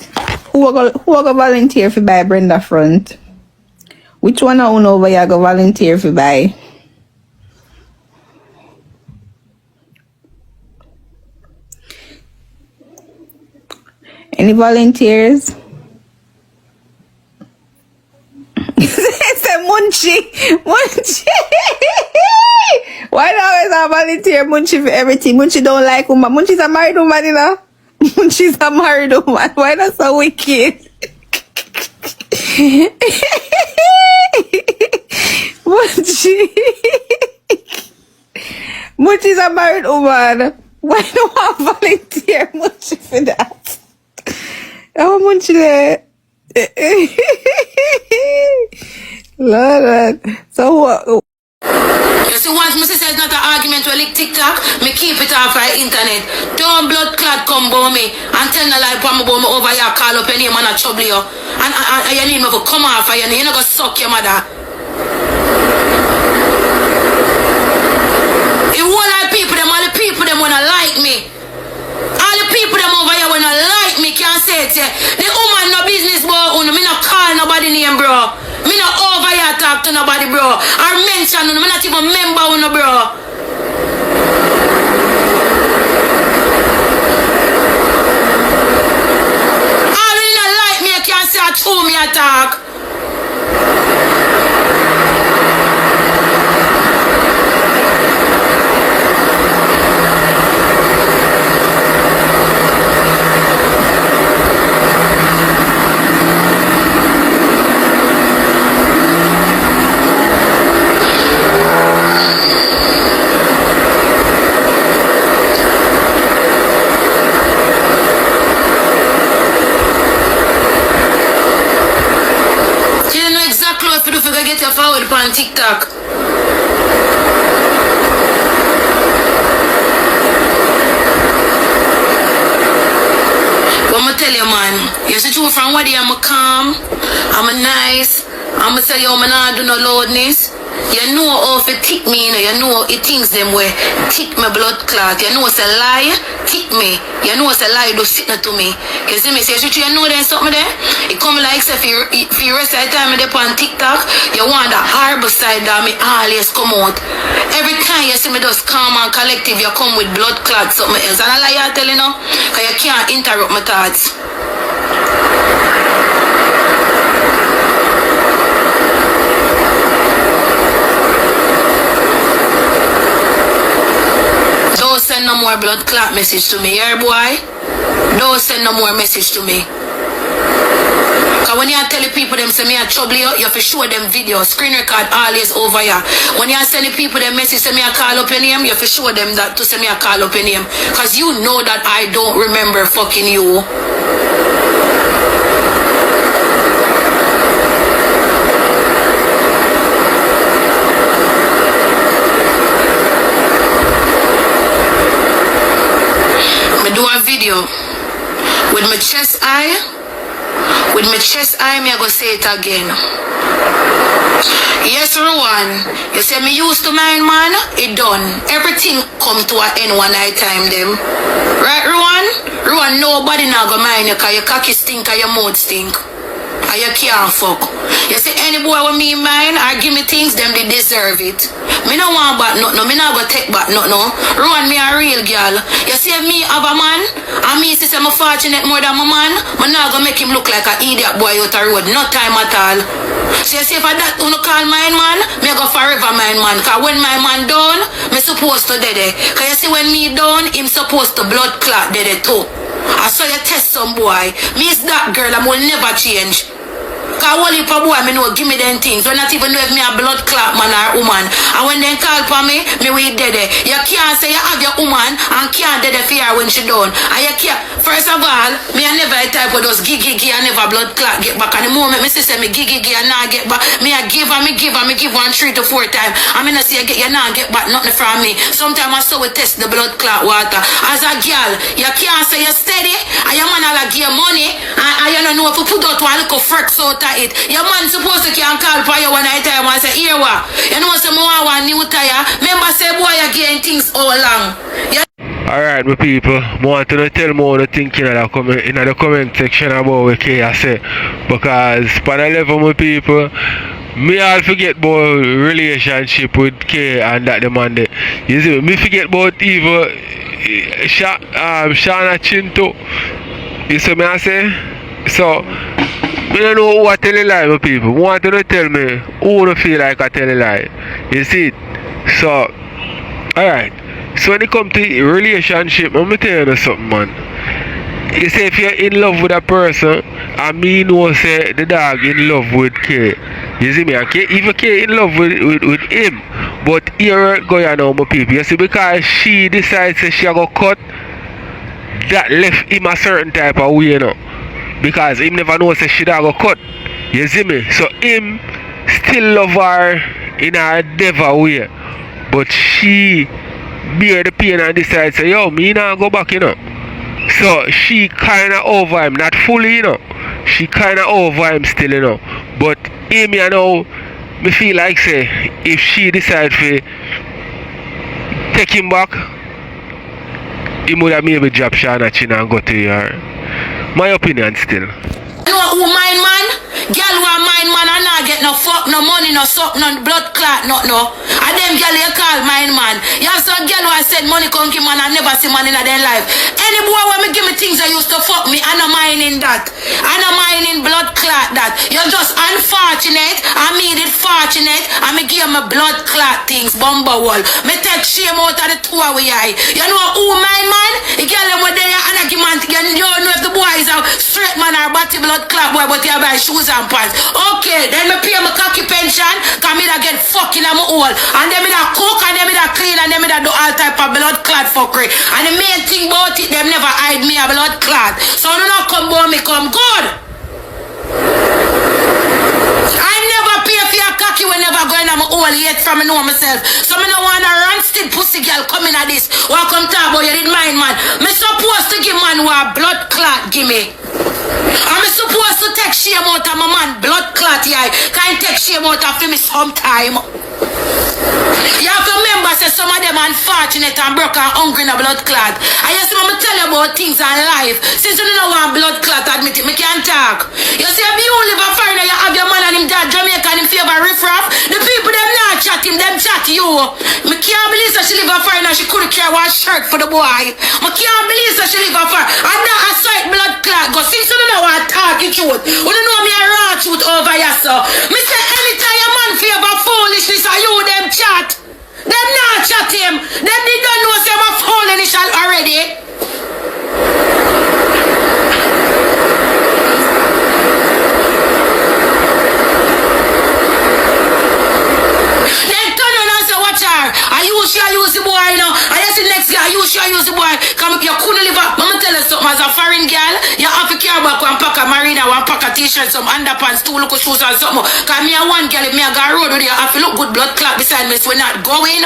Who are go volunteer for buy Brenda front? Which one I know over here go volunteer for buy? Any volunteers? It's a Munchie. Why always I volunteer Munchie for everything? Munchie don't like woman. Munchie's a married woman, you know? Munchie's a married woman. Why not so wicked? Munchie's a married woman. Why don't I volunteer Munchie for that? Oh, Munchie there. Lord. So what? You see, once my sister is not an argument with like TikTok, me keep it off our internet. Don't blood clot come about me and tell no lie about me over here, call up your name and a trouble you. And you need me to come off and you not go suck your mother. The whole lot of people, all the people them wanna like me. All the people them over here wanna like me, can't say it. The woman no business, bro. Me not call nobody name, bro. Me not over here talk to nobody, bro. Or mention me not even member with no, bro. All you not like me, you can't say I told me I talk. Get your forward on TikTok. But I'ma tell you, man, you see true from what I'm calm, I'm nice, I'ma say yo, man, I do no loudness. You know how if it tick me, you know it things them way tick my blood clot. You know it's a lie, tick me. You know it's a lie, do sit to me. You see me say, you know there's something there? It come like say if you rest of the time there on TikTok, you want the harbor side that me always come out. Every time you see me just calm and collective, you come with blood clot something else. And I lie I tell you now, because you can't interrupt my thoughts. Don't send no more blood clot message to me, yeah, boy? Don't send no more message to me. Cause when you tell the people them say me a trouble you have to show them video, screen record always over here. When you send the people them message say me a call up your name, you have to show them that to say me a call up your name. Cause you know that I don't remember fucking you. Me do a video with my chest eye. With my chest eye, me I go say it again. Yes, Rowan. You say me used to mine, man. It done. Everything come to an end one night time, them. Right, Rowan? Rowan, nobody now go mine you, cause your cocky stink and your mouth stink. And you can't fuck. You see any boy with me mine or give me things, them they deserve it. Me no want back nothing, no. Me not go take back nothing, no. Rowan, me a real girl. You see me have a man, and me say I'm fortunate more than my man, me not go make him look like an idiot boy out the road. No time at all. So you see if I that you call mine man, me go forever mine man. Cause when my man done, me supposed to dead. Cause you see when me done, him supposed to blood clot dead too. I saw you test some boy. Me is that girl, I will never change. Cause all heap of boy, me know, give me them things. When not even know if me a blood clot man or woman. And when they call for me we dead. You can't say you have your woman and can't dead for her when she done. And you can't. First of all, me I never type of those gigi and never blood clot get back. And the moment me say me gigi and not get back, me I give 1 3 to 4 times. I mean I say you not get back nothing from me. Sometimes I saw we test the blood clot water. As a girl, you can't say you steady and your man will give you money and you don't know if you put out one little freaks out it. Your man supposed to can call for you one night time and say, here what? You know some more one new tire. Remember say boy you getting things all along. Alright my people, I want to tell more what you think in the comment section about what I say. Because for the level my people, me all forget about relationship with K and that the man there. You see, me forget about even Shana Chinto. You see me I say? So I don't know who I tell a lie, my people. Want to tell me who don't feel like I tell a lie. You see it? So, alright. So when it comes to relationship, I'm going to tell you something, man. You say if you're in love with a person, I mean no say the dog in love with K. You see me? Okay? Even K in love with him. But here go you now, my people. You see, because she decides that she go cut, that left him a certain type of way, you know. Because him never knows that she go cut. You see me? So him still love her in a devil way. But she bear the pain and decide say, yo, me not go back, you know. So she kinda over him, not fully, you know. She kinda over him still, you know. But him, you know, me feel like say if she decide to take him back, he would have maybe drop Shana Chin and go to her. My opinion still. You know who mine man? Girl who are mine man and not get no fuck, no money, no suck, no blood clot, no. And them girl you call mine man. You have some girl who I said money come give man and never see money in their life. Any boy when me give me things that used to fuck me, I'm not mining that. I'm not mining blood clot that. You're just unfortunate. I mean it fortunate. And me give me blood clot things, bumble wall. Me take shame out of the two of we eye. You know who mine man? The girl them were there and I give man, you don't know if the boy is a straight man or body blood clot boy, but you buy shoes and pants. Okay, then me pay my cocky pension, cause me da get fucking on my hole. And then me da cook and then me da clean and then me da do all type of blood clot fuckery. And the main thing about it, them never hide me a blood clot. So do not come about me come good. I never pay for your cocky when never going on my hole yet from me know myself. So me no wanna run still pussy girl coming at this. Welcome talk about you did mine man. Me supposed to give man what blood clot give me. I'm supposed to take shame out of my man blood clot yeah. Can't take shame out of me sometime. You have to remember say some of them unfortunate and broke and hungry in a blood clot. I just want to tell you about things in life. Since you don't know what blood clot admit it, me can't talk. You see if you live a foreigner, you have your man and him dad Jamaica and him favor riff-raff. The people them not chat him, them chat you. Me can't believe that she live a foreigner, she couldn't carry one shirt for the boy. Me can't believe that she live a foreigner. And that a sight blood clot go. Since you don't know what talking truth, you don't know me a raw truth over here, so. Me say anytime your man favor foolishness or you them chat. Them not chat him. Them they don't know say I'm foolishness already. arena, one pack of t-shirts, some underpants, 2 local shoes and something. Cause me and one girl, if me a go road with you, I feel look good blood clot beside me, so we're not going.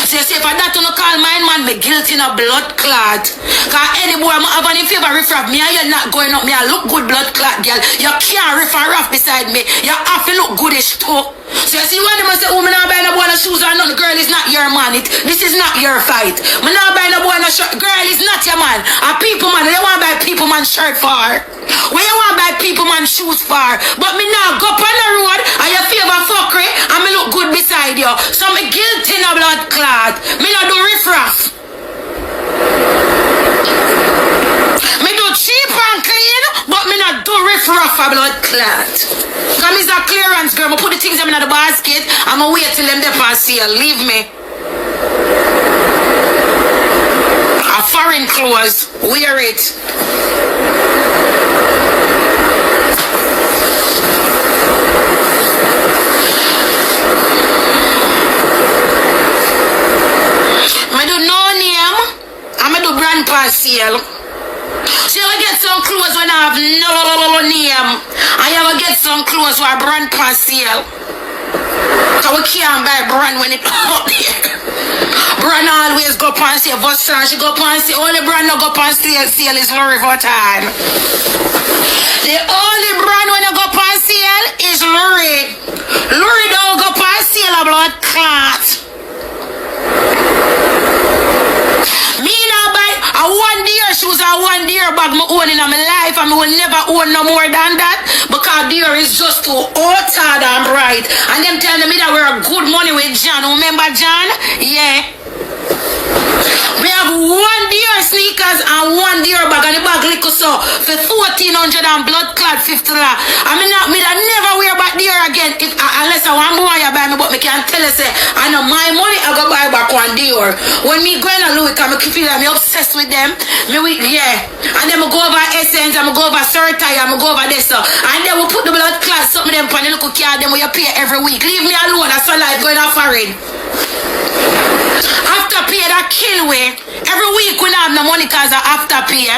So you say, if I that to no call mine, man, me guilty in a blood clot. Cause any boy, I have any favor riff-raff, me and you not going up, me I look good blood clot, girl. You can't riff-raff beside me. You have to look goodish too. So you see, when they say, oh, me not buy no boy no shoes or nothing, girl, is not your man. This is not your fight. Me not buy no boy no shirt, girl, is not your man. A people man, you want to buy people man shirt for? Where you want to buy people man shoes for? But me now go up on the road and you favor fuckery and me look good beside you. So me guilty in a blood clot. Me not do riff-raff. Me do cheap and clean, but me not do riff-raff a blood clot. Cause me's a clearance girl. Me put the things in the basket and me wait till them there for sale. Leave me. A foreign clothes. Wear it. I do no name, and I do brand pass sale. So you ever get some clothes when I have no name, and you ever get some clothes for a brand pass sale. So we can't buy brand when it up there. Brand always go on sale, Versace go on sale. Only brand no go on sale is Louis Vuitton. The only brand when you go on sale is Louis. Louis don't go on sale a blood clot. Me now buy a 1 deer shoes or 1 deer bag me own in my life, and me will never own no more than that because deer is just too altered and bright. And them telling me that we're good money with John. Remember John? Yeah. We have 1 deer sneakers and 1 deer bag, and the bag little so for 1,400 and blood clot $50. I mean, me that never wear back deer again unless I want more you buy me, but me can't tell you say I know my money I go buy back 1 deer. When me going to Louis, cause me feel like me obsessed with them. Yeah. And then me go over Essence, and me go over S0RRY, and me go over this and then we put the blood clot something them on the little card them where you pay every week. Leave me alone. That's all life going off foreign. After pay that kill way. Every week we don't have no money cause of after pay.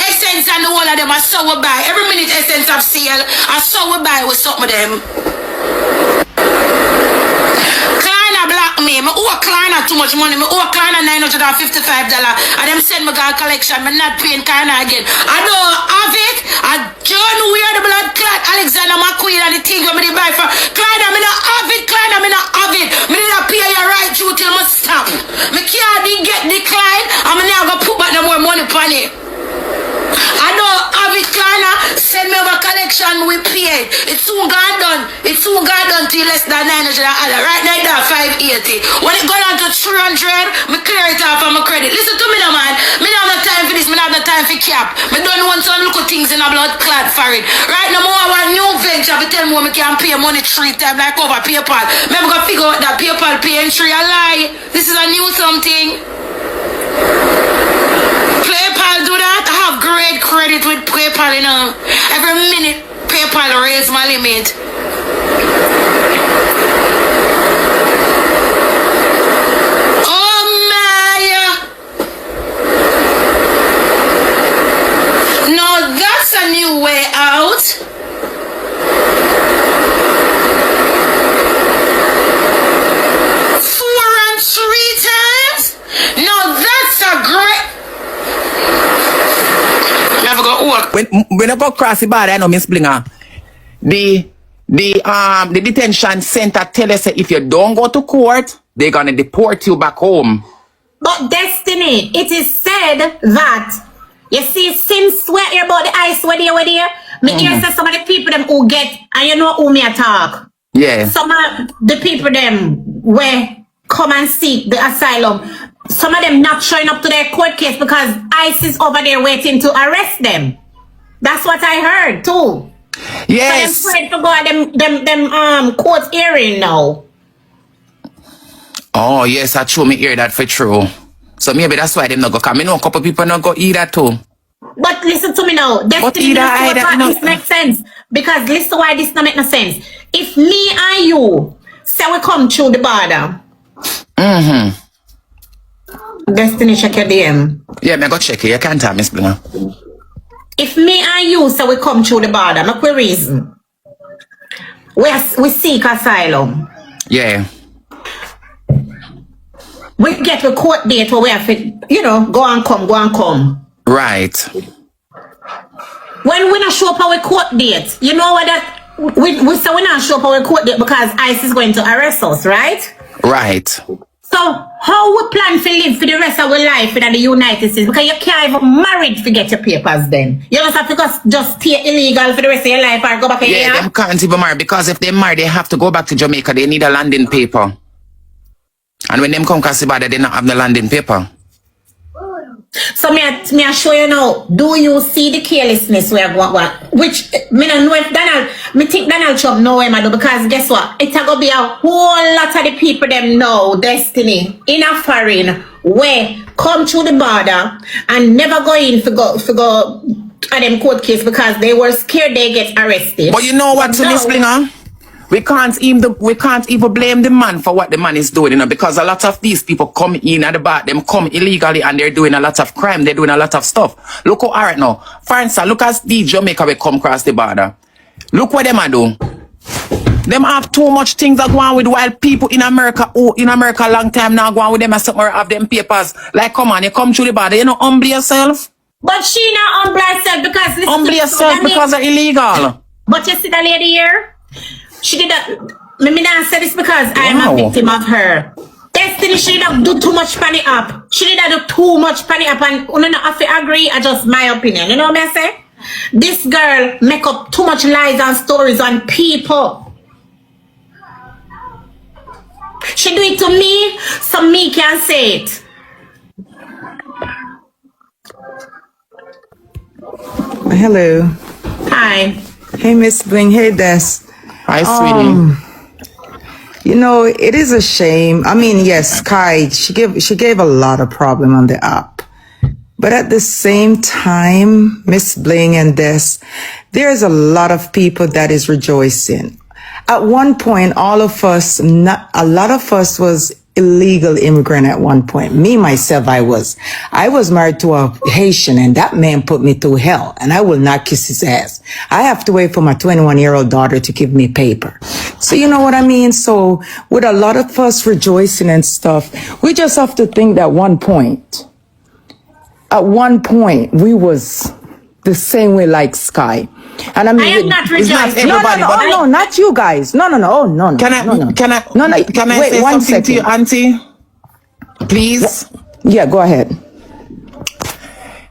Essence and the whole of them are so we buy. Every minute Essence have sale and so we buy with some of them. Kleiner block me. Me owe Kleiner too much money. Me owe Kleiner $955 and them send me got collection. Me not paying Kleiner again. I don't have it. I don't wear the blood clot Alexander McQueen and the thing when me buy for Kleiner. Me not have it. Kleiner me not have it. Me not pay your right through till me stop. Me can't get declined and me now go put back no more money on it. I don't have it, Kleiner. Send me over collection, we pay. It's soon gone done. It's soon gone done to less than $900. Right now, that's $580. When it go down to $300, me clear it off on my credit. Listen to me now, man. Me don't have no time for this. Me don't have no time for cap. Me don't want some little things in a blood clot for it. Right now, I want new venture. But tell me when me can pay money 3 times like over PayPal. Maybe go figure out that PayPal paying 3 a lie. This is a new something. PayPal do that. I have great credit with PayPal, you know. Every minute PayPal raise my limit. Oh my! No, that's a new way out. Four and 3 times? No, that's a great. When I go across the border, I know Miss Blinga. The detention center tell us that if you don't go to court, they're gonna deport you back home. But Destiny, it is said that you see since we're here about the ice where there, me hear say some of the people them who get and you know who me attack. Yeah. Some of the people them where come and seek the asylum. Some of them not showing up to their court case because ICE is over there waiting to arrest them. That's what I heard too. Yes. So them afraid to go them court hearing now. Oh yes, I true me hear that for true. So maybe that's why them not go come. I know a couple people not go either too. But listen to me now. Destiny, this makes sense. Because listen why this not make no sense. If me and you say we come through the border. Destiny, check your DM. Yeah, me go check it. You can't tell Miss Blinga. if me and you say we come through the border, make we reason. We seek asylum. Yeah. We get a court date where we have to, go and come. Right. When we not show up our court date, you know what that we say we not show up our court date because ICE is going to arrest us, right? Right. So how we plan to live for the rest of our life in the United States? Because you can't even marry to get your papers then. You just have to just stay illegal for the rest of your life or go back here. Yeah, them can't even marry because if they marry, they have to go back to Jamaica. They need a landing paper. And when them come across the border, they not have the landing paper. So me I show you now, do you see the carelessness where I go which me don't know if me think Donald Trump know him I do, because guess what? It's going to be a whole lot of the people them know Destiny in a foreign where come through the border and never go in for go at them court case because they were scared they get arrested. But you know what, Miss Blinga? We can't even blame the man for what the man is doing, because a lot of these people come in at the back, them come illegally and they're doing a lot of crime, they're doing a lot of stuff. Look how alright now. For instance, look at the Jamaica we come across the border. Look what them are doing. Them have too much things that go on with while people in America a long time now go on with them and somewhere have them papers. Like come on, you come through the border, you know, humble yourself. But she not humble herself because humble yourself because of illegal. But you see that lady here? She did that. Me not say this because I am a victim of her. Destiny, she did not do too much panic up. She did not do too much panic up, and you not have to agree. I just my opinion. You know what I say? This girl make up too much lies and stories on people. She do it to me, so me can say it. Hello. Hi. Hey, Miss Bling. Hey, Des. Hi, sweetie. You know, it is a shame. I mean, yes, Kai, she gave a lot of problem on the app. But at the same time, Miss Bling and Des, there's a lot of people that is rejoicing. At one point, a lot of us was illegal immigrant at one point. Me, myself, I was married to a Haitian, and that man put me through hell, and I will not kiss his ass. I have to wait for my 21-year-old daughter to give me paper. So you know what I mean? So with a lot of us rejoicing and stuff, we just have to think that at one point, we was the same way like Sky. And I mean, I am not rejoicing. No, not you guys. No. Can I say something to you, Auntie? Please? Yeah, go ahead.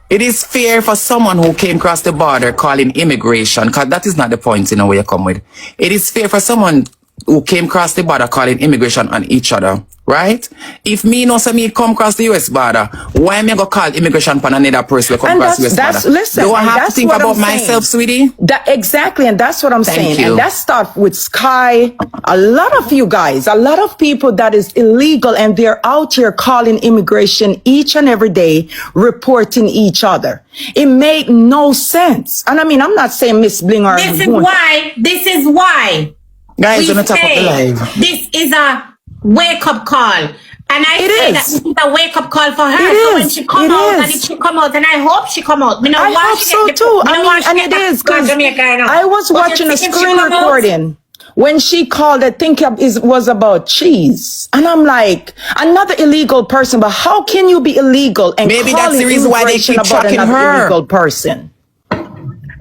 It is fair for someone who came across the border calling immigration, because that is not the point, where you come with. It is fair for someone who came across the border calling immigration on each other, right? If me know so me come across the US border, why am I going to call immigration on another person who come across the US border? Listen, do I have to think about myself, sweetie? Exactly, and that's what I'm saying. You. And that starts with Sky. A lot of you guys, a lot of people that is illegal, and they're out here calling immigration each and every day, reporting each other. It make no sense. And I mean, I'm not saying Miss Blinga. This is why. Guys, on the top of the live. This is a wake-up call. And I say that this is a wake-up call for her. So when she come out, and I hope she come out. I hope so too. And it is, because I was watching a screen recording when she called, I think it was about cheese. And I'm like, another illegal person, but how can you be illegal and maybe that's the reason why they keep tracking her. Illegal person?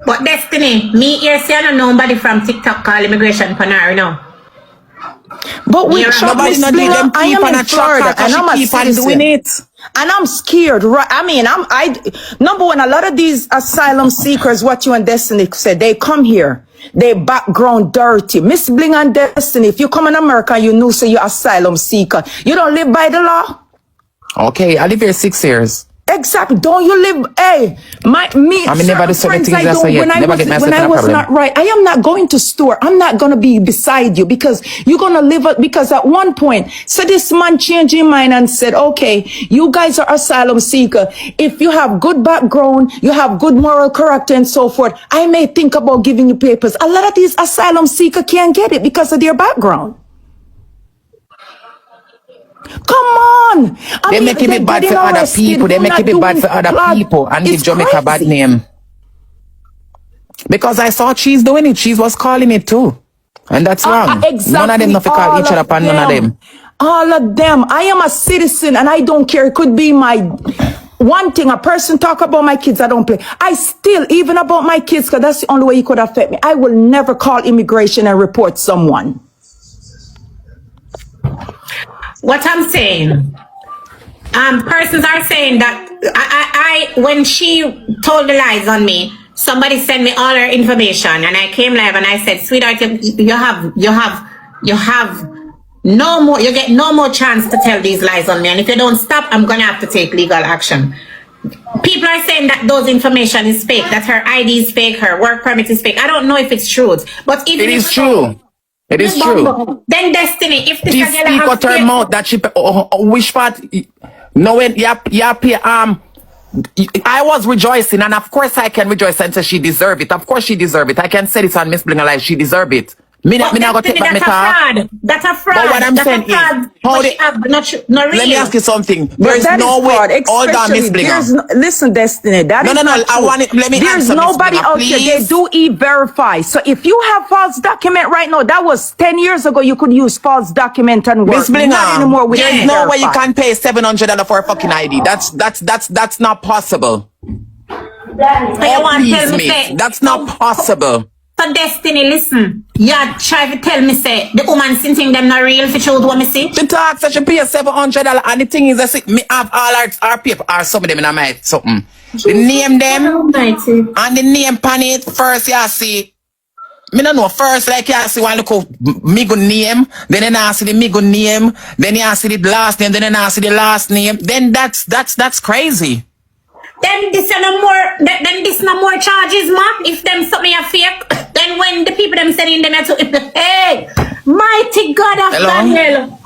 But Destiny, me here say I don't know nobody from TikTok call immigration panari now. But we I am in Florida and I'm a citizen. And I'm scared. Right? I mean, number one, a lot of these asylum seekers, what you and Destiny said, they come here. They background dirty. Miss Bling and Destiny, if you come in America, you know, say you're asylum seeker. You don't live by the law. Okay, I live here 6 years. Exactly. Don't you live? Hey, never do certain things I say yet. When I was not right, I am not going to store. I'm not going to be beside you because you're going to live. Because at one point, so this man changed his mind and said, okay, you guys are asylum seeker. If you have good background, you have good moral character and so forth, I may think about giving you papers. A lot of these asylum seeker can't get it because of their background. Come on! They make it bad for other people. They make it bad for other people and give Jamaica a bad name. Because I saw Cheese doing it. Cheese was calling it too. And that's wrong. Exactly. None of them not call each other upon none of them. All of them. I am a citizen and I don't care. It could be my one thing. A person talk about my kids, I don't play. I still, even about my kids, because that's the only way it could affect me. I will never call immigration and report someone. What I'm saying, persons are saying that I when she told the lies on me, somebody sent me all her information, and I came live and I said, sweetheart, you have no more, you get no more chance to tell these lies on me, and if you don't stop, I'm gonna have to take legal action. People are saying that those information is fake, that her ID is fake, her work permit is fake. I don't know if it's true, but if it is true. It is true. Then Destiny, if this she speak out her mouth that she which part no when you pay I was rejoicing, and of course I can rejoice and say she deserve it. Of course she deserve it. I can say this on Miss Blinga live, she deserve it. Me not go take back my car. That's a fraud. But what I'm saying is, how let me ask you something. There's no way. Hold on, Miss Blinga. Listen, Destiny. That is no. I want it. Let me There's answer, nobody Miss Blinga, out please. there. They do e-verify. So if you have false document right now, that was 10 years ago. You could use false document and work. Miss Blinga, not anymore. With there's no way you can pay $700 for a fucking ID. That's not possible. Please, mate. That's not possible. So Destiny, listen. You try to tell me say the woman thing them not real for truth what me see. She talks so she pay $700, and the thing is I see me have all our paper or some of them in a mic something. The name them and the name pan it first you see. Me don't know first like you see one look up me good name, then you see the me good name, then you see the last name, then you see the last name. Then that's crazy. Then this no more. Then this no more charges, ma. If them something are fake, then when the people them sending them to hey, mighty God of Daniel,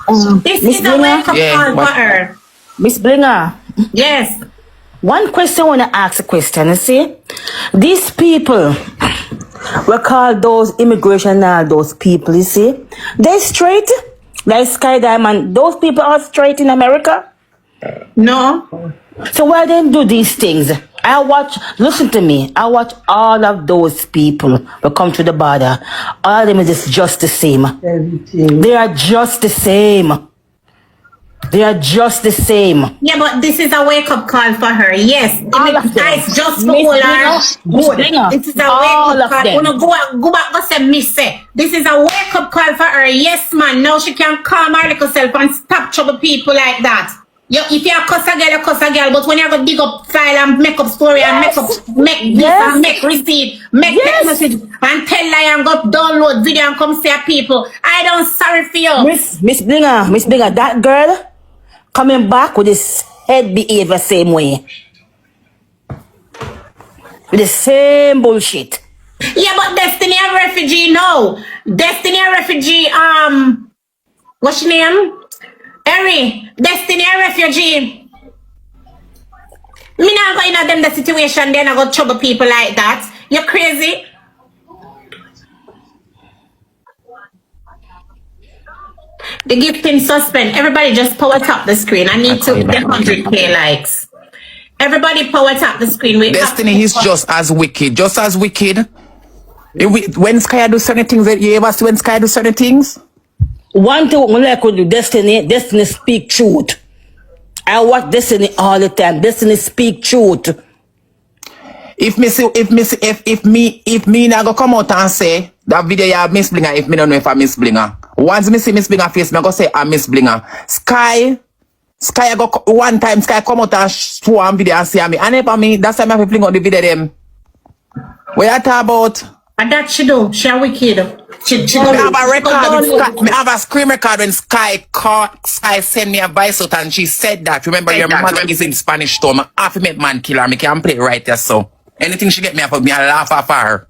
this Miss is a wake up call for her. Miss Blinga. Yes. One question I want to ask a question. You see, these people we call those immigration and those people. You see, they straight like Sky Diamond. Those people are straight in America. No. So why they do these things? Listen to me, I watch all of those people who come to the border. All of them is just the same. They are just the same. They are just the same. Yeah, but this is a wake-up call for her. Yes. It's just for all her. This is a wake-up call. Go back and say, Miss. This is a wake-up call for her. Yes, man. Now she can calm her little self and stop trouble people like that. If you're a cuss a girl, you cuss a girl. But when you go dig up file and make up story and make this and make receipt, make text message and tell lie and go download video and come say people, I don't sorry for you. Miss Blinga, that girl coming back with this head behavior same way. With the same bullshit. Yeah, but Destiny a refugee now. Destiny a refugee, what's your name? S0RRY, Destiny a refugee. Me not going in them the situation, then I go trouble people like that. You're crazy. The gifting suspend. Everybody just power tap the screen. I need to get 100k likes. Everybody power tap the screen. Destiny is just as wicked. Just as wicked. When Sky do certain things, you ever see when Sky do certain things? One thing I could do, Destiny speak truth. I watch Destiny all the time. Destiny speak truth. If me now go come out and say that video you have Miss Blinga, if me don't know if I Miss Blinga. Once me see Miss Blinga face, me go say I Miss Blinga. Sky go one time Sky come out and show one video and say me. And if I me, that's why I have to fling out the video them. What you talk about? And that she do. She a wicked. Me have a record with Sky, me have a screen record when Sky sent me a voice out and she said that. Remember your mother is in Spanish too. I have to make man kill her. Me can play right there so. Anything she get me up, me I laugh at her.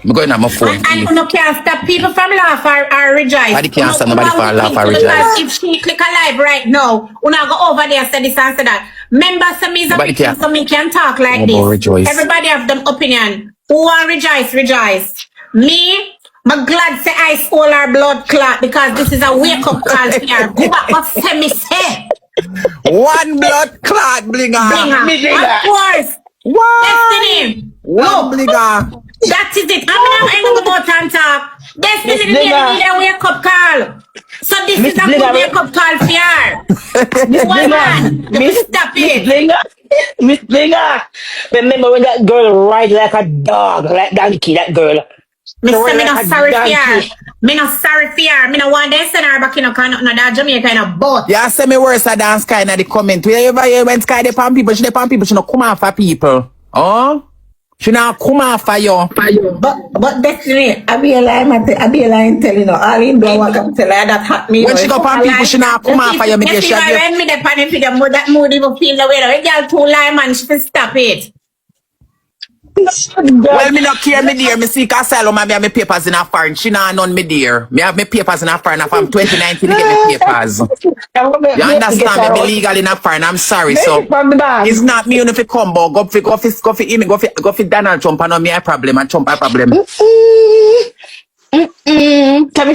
I'm going on my phone. And you can't stop people from laugh or rejoice. I can't stop nobody from laugh or rejoice. If she click a live right now, when I go over there, say this and say that. Remember, some is a victim, so me can talk like this. Rejoice. Everybody have them opinion. Who want rejoice, rejoice. Me, I'm glad say I stole our blood clot because this is a wake up call here. Go back, what say me say? One blood clot, Blinga. Of course. What? Destiny. One Blinga. That is it. I'm not end up about and talk. Destiny the need a wake up call. So this is a good wake up call for her. Miss One Blinga, man. Stop it. Miss Blinga. Remember when that girl ride like a dog, like donkey, that girl. Mr. Me not sorry for her. Me not sorry for her. Me not want to send her back in a kind of Jamaica kind of boat. Yeah, say me worse than Sky in the comment. We ever hear when Sky dey pan people, she not come off for people. Oh? She not come off for you. But Destiny, I be a lie telling you. All in do what I'm telling her that hot me. When she go pan people, she not come off for you. Me get she get. When me the pan for them, that mood even feel the way. The girl too lie, man. She stop it. Well, me not care, me dear. Me seek asylum and me have my papers in a foreign. She not none, me dear. Me have my papers in a foreign. From 2019 to get my papers. You understand me? Me legal in a foreign. I'm sorry. So it's not me if it come, but go for Donald Trump and not me a problem and Trump a problem. Tell me,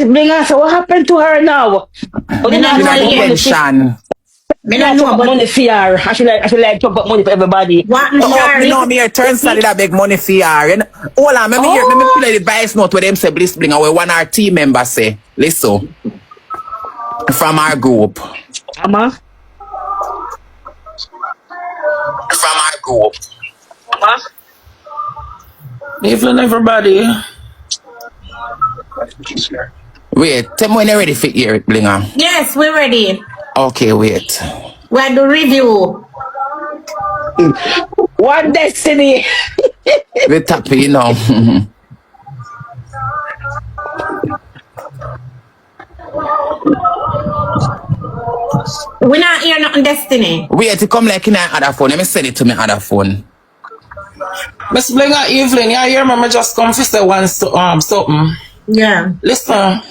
Blinga, so what happened to her now? Pension. Me not know about money for her. I should like talk about money for everybody. What? Me know me here turn solid a big money for her. Hold on, me play the bias note where them say Bliss Blinga where one of our team members say. Listen. From our group. From our group. Evelyn, everybody. Wait, tell me when you're ready for hear Blinga. Yes, we're ready. Okay, wait. We're the review. One Destiny. We tap you know. We're not hear nothing, Destiny. Wait, it come like in my other phone. Let me send it to my other phone. Miss Blinga, Evelyn, yeah, you remember just come for say one something. Yeah. Listen.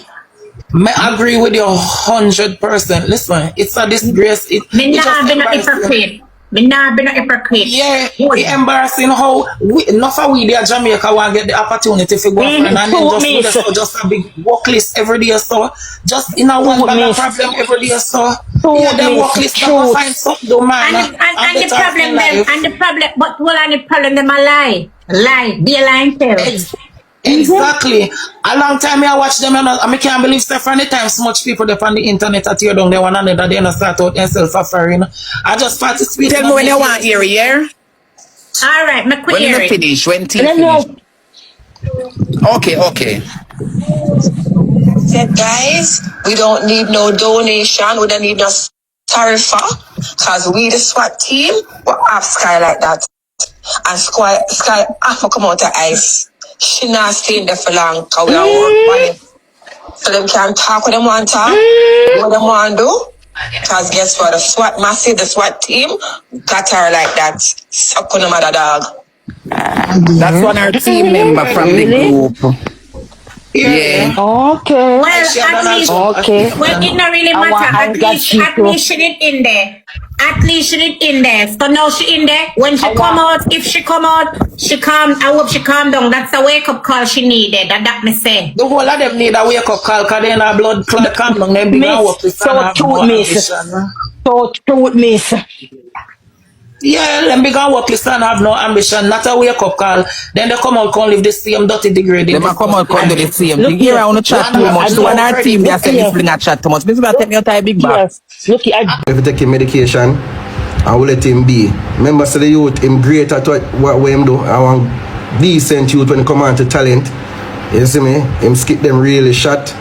I agree with you 100%. Listen, it's a disgrace. Me not be no hypocrite. Yeah, it's embarrassing how enough of we there Jamaica want get the opportunity to go and then just a big work list every day. So just in a one bag problem every day. So yeah, them work list don't find something do man. And the problem but what are the problem them a lie. Be a lying tell. Exactly. A long time I watch them and I can't believe stuff from the time so much people up on the internet that tear down they one another, they not start out themselves suffering. I just participate. Tell me when you want hear here. Alright, my query. When you finish, when tea finish. Okay. Said guys, we don't need no donation, we don't need no tarifa, cause we the SWAT team, we have Sky like that. And Sky have to come out of ice. She not staying there for long because we are work money. So them can talk with them one time, what them want to do. Because guess what, the SWAT team got her like that. Suck on the mother dog. That's one of our team member from the group. Yeah. Okay. Well, at least, well, it don't really matter. At least she did in there. At least she did in there. So now she in there. When she come out, if she come out, she calm. I hope she calm down. That's a wake up call she needed. That me say. The whole of them need a wake up call because they in a blood clot calm down. Them big so truth, miss. Yeah, them big and work list and have no ambition, not a wake up call. Then they come out and live the same dirty degrading. They come out and do the same. You hear I want to chat too much. So on our team, they say this Blinga chat too much. Maybe I take me out a big bag. If you take him medication, I will let him be. Remember, say the youth, him great at what him do. I want decent youth when he come on to talent. You see me? Him skip them really shot.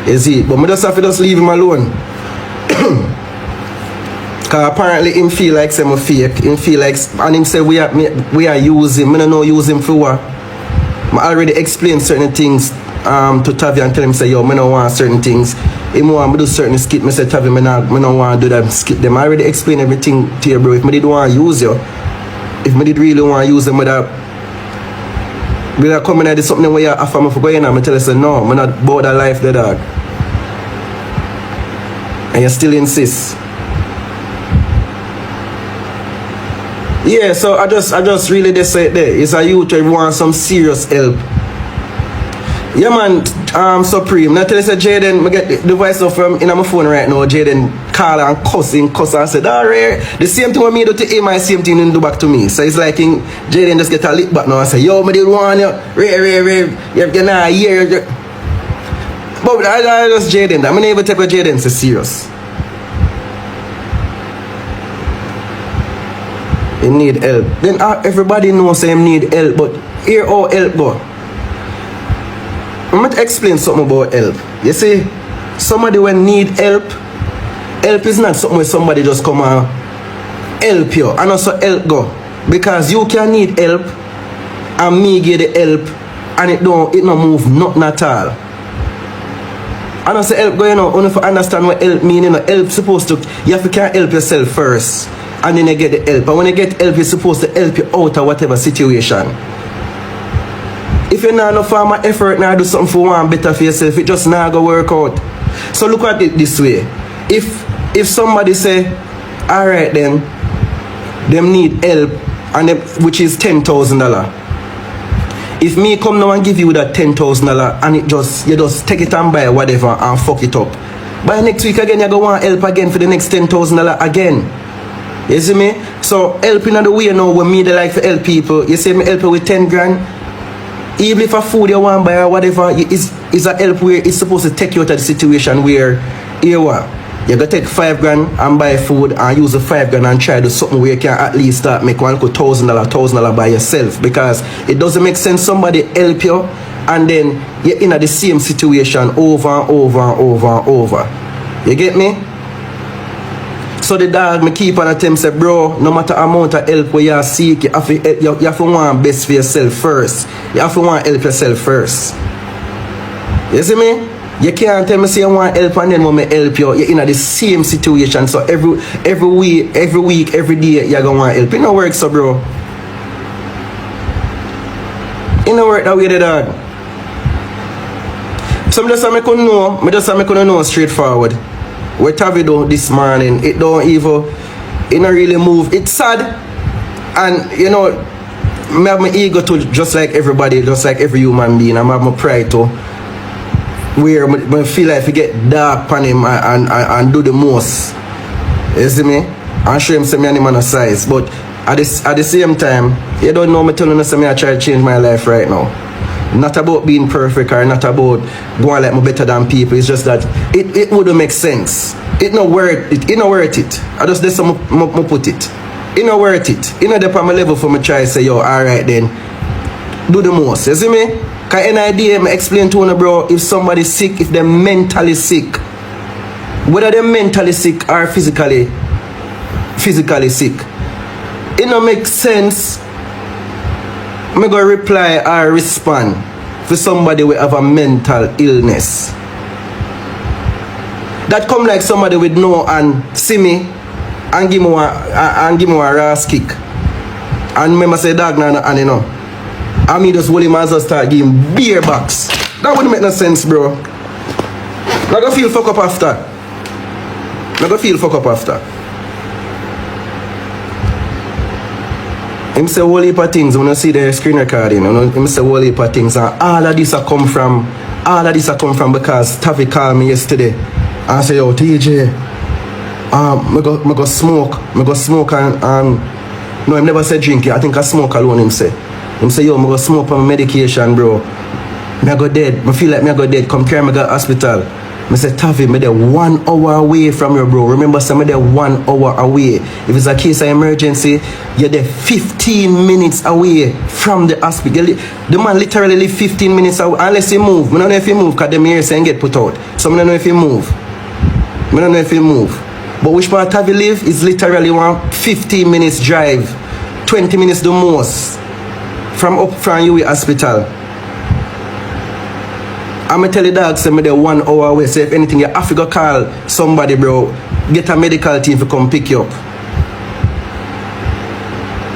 You see? But I just have to just leave him alone. Because apparently him feel like some fake. Him feel like, and him say we are using. I don't know use him for what. I already explained certain things to Tavi and tell him say yo, I don't want certain things. Him want me do certain skip. I say Tavi, I don't want to do them skip them. I already explained everything to you, bro. If I did want to use you, if I did really want to use them, would I come in and do something where you offer me for going on? I tell you say no, I'm not about that life, the dog. And you still insist. Yeah, so I just really just say it there. It's a youth who want some serious help. Yeah, man, Supreme. Now tell you, Jayden, I get the voice of in my phone right now. Jayden call and cuss and said, the same thing when me do to him, my same thing he do back to me. So it's like Jayden just get a lick back now and say, yo, me did want you, you're not here. But I just Jayden, I'm never take what Jayden so serious. He need help. Then everybody knows him need help, but here all help go. I'm going to explain something about help. You see, somebody when need help is not something where somebody just come and help you and also help go. Because you can need help and me give the help and it don't move nothing at all. And also help go, you know, only for understand what help mean, you know, help supposed to, you have to can help yourself first and then you get the help. And when you get help, you're supposed to help you out of whatever situation. If you not enough farmer effort now do something for one better for yourself, it just not go work out. So look at it this way. If somebody say, alright then, them need help and them, which is $10,000. If me come now and give you that $10,000 and you just take it and buy whatever and fuck it up. By next week again you go want help again for the next $10,000 again. You see me? So helping in the way now when me they like to help people. You see me help you with 10 grand. Even if a food you want to buy or whatever, is a help where it's supposed to take you out of the situation where you are. You got to take 5 grand and buy food and use the 5 grand and try to do something where you can at least start make $1,000 by yourself. Because it doesn't make sense somebody help you and then you're in the same situation over and over and over and over. You get me? So the dog me keep on attempt say, bro, no matter amount of help where you seek, you have to want best for yourself first. You have to want help yourself first. You see me? You can't tell me say you want help and then when me help you, you're in the same situation. So every week, every day, you're gonna want help. It don't work so, bro. It don't work that way, the dog. So I just couldn't know straightforward. What have you done this morning? It don't really move. It's sad. And you know, I have my ego to just like everybody, just like every human being. I have my pride to where I feel like I get dark on him and do the most. You see me? And show him some man a size. But at the same time, you don't know me telling you something I try to change my life right now. Not about being perfect or not about going like me better than people. It's just that it wouldn't make sense. It not worth it. I just did some put it. It not worth it. It not the my level for me try to say, yo, alright then. Do the most. You see me? Cause any idea I explain to you, bro, if somebody's sick, if they're mentally sick, whether they're mentally sick or physically sick, it don't make sense. I'm going to reply or respond for somebody who have a mental illness. That come like somebody with no and see me and give me a rass kick. And remember say dog and you know. And me just hold him and just start giving beer box. That wouldn't make no sense, bro. I'm going to feel fuck up after. Him say whole heap of things when you see the screen recording, him say whole heap of things and all of this come from because Taffy called me yesterday and say, yo TJ, I go smoke and no, I never said drink, I think I smoke alone. Him say yo, I go smoke on my medication, bro. I go dead, I feel like I go dead, come carry me to the hospital. I say, Taffy, I'm there 1 hour away from you, bro. Remember, I'm there 1 hour away. If it's a case of emergency, you're there 15 minutes away from the hospital. The man literally live 15 minutes away, unless he move. I don't know if he move, because them here saying get put out. So I don't know if he move. But which part Taffy live is literally 15 minutes drive. 20 minutes the most. From UWI hospital. I'm going to tell the dog, say me there 1 hour away. So if anything, you have to go call somebody, bro. Get a medical team to come pick you up.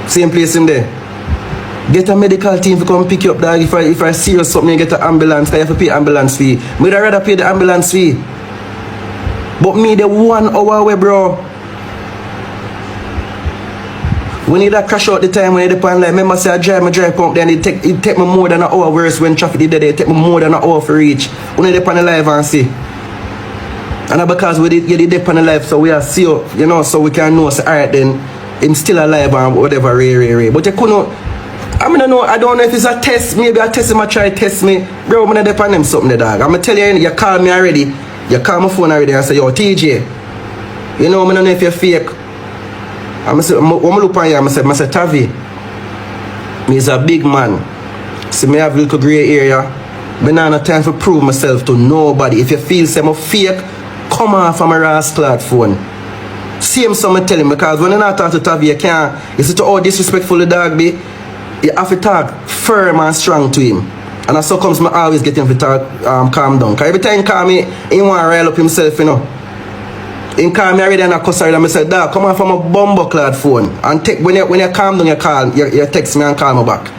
Same place in there. Get a medical team to come pick you up, dog. If I serious something, you get an ambulance. I have to pay ambulance fee. I'd rather pay the ambulance fee. But me, the 1 hour away, bro. When you that crash out the time when you depend like remember say I drive pump then it take me more than an hour, whereas when traffic is there it take me more than an hour for reach. When you depend live and see. And because we did depend live so we are see you know so we can know say alright then him still alive and whatever ray. But you couldn't I don't know if it's a test, maybe a test him a try test me. Bro, I'm gonna depend him something the dog. I'm gonna tell you call me already, you call my phone already and say yo TJ. You know I don't know if you're fake. I'm look on you, I say Tavi, me is a big man. See me have a little grey area. I don't have time to prove myself to nobody. If you feel say I'm fake, come off from a rascal phone. Same something tell him because when you not talk to Tavi, you can't. You see to how disrespectful the dog be, you have to talk firm and strong to him. And that's how comes me always get him to talk calm down. Because every time he call me, he want to rile up himself, you know. He call me already and I cuss already and I said, dog, come on from a bumbo-clad phone. And when you calm down, you text me and call me back.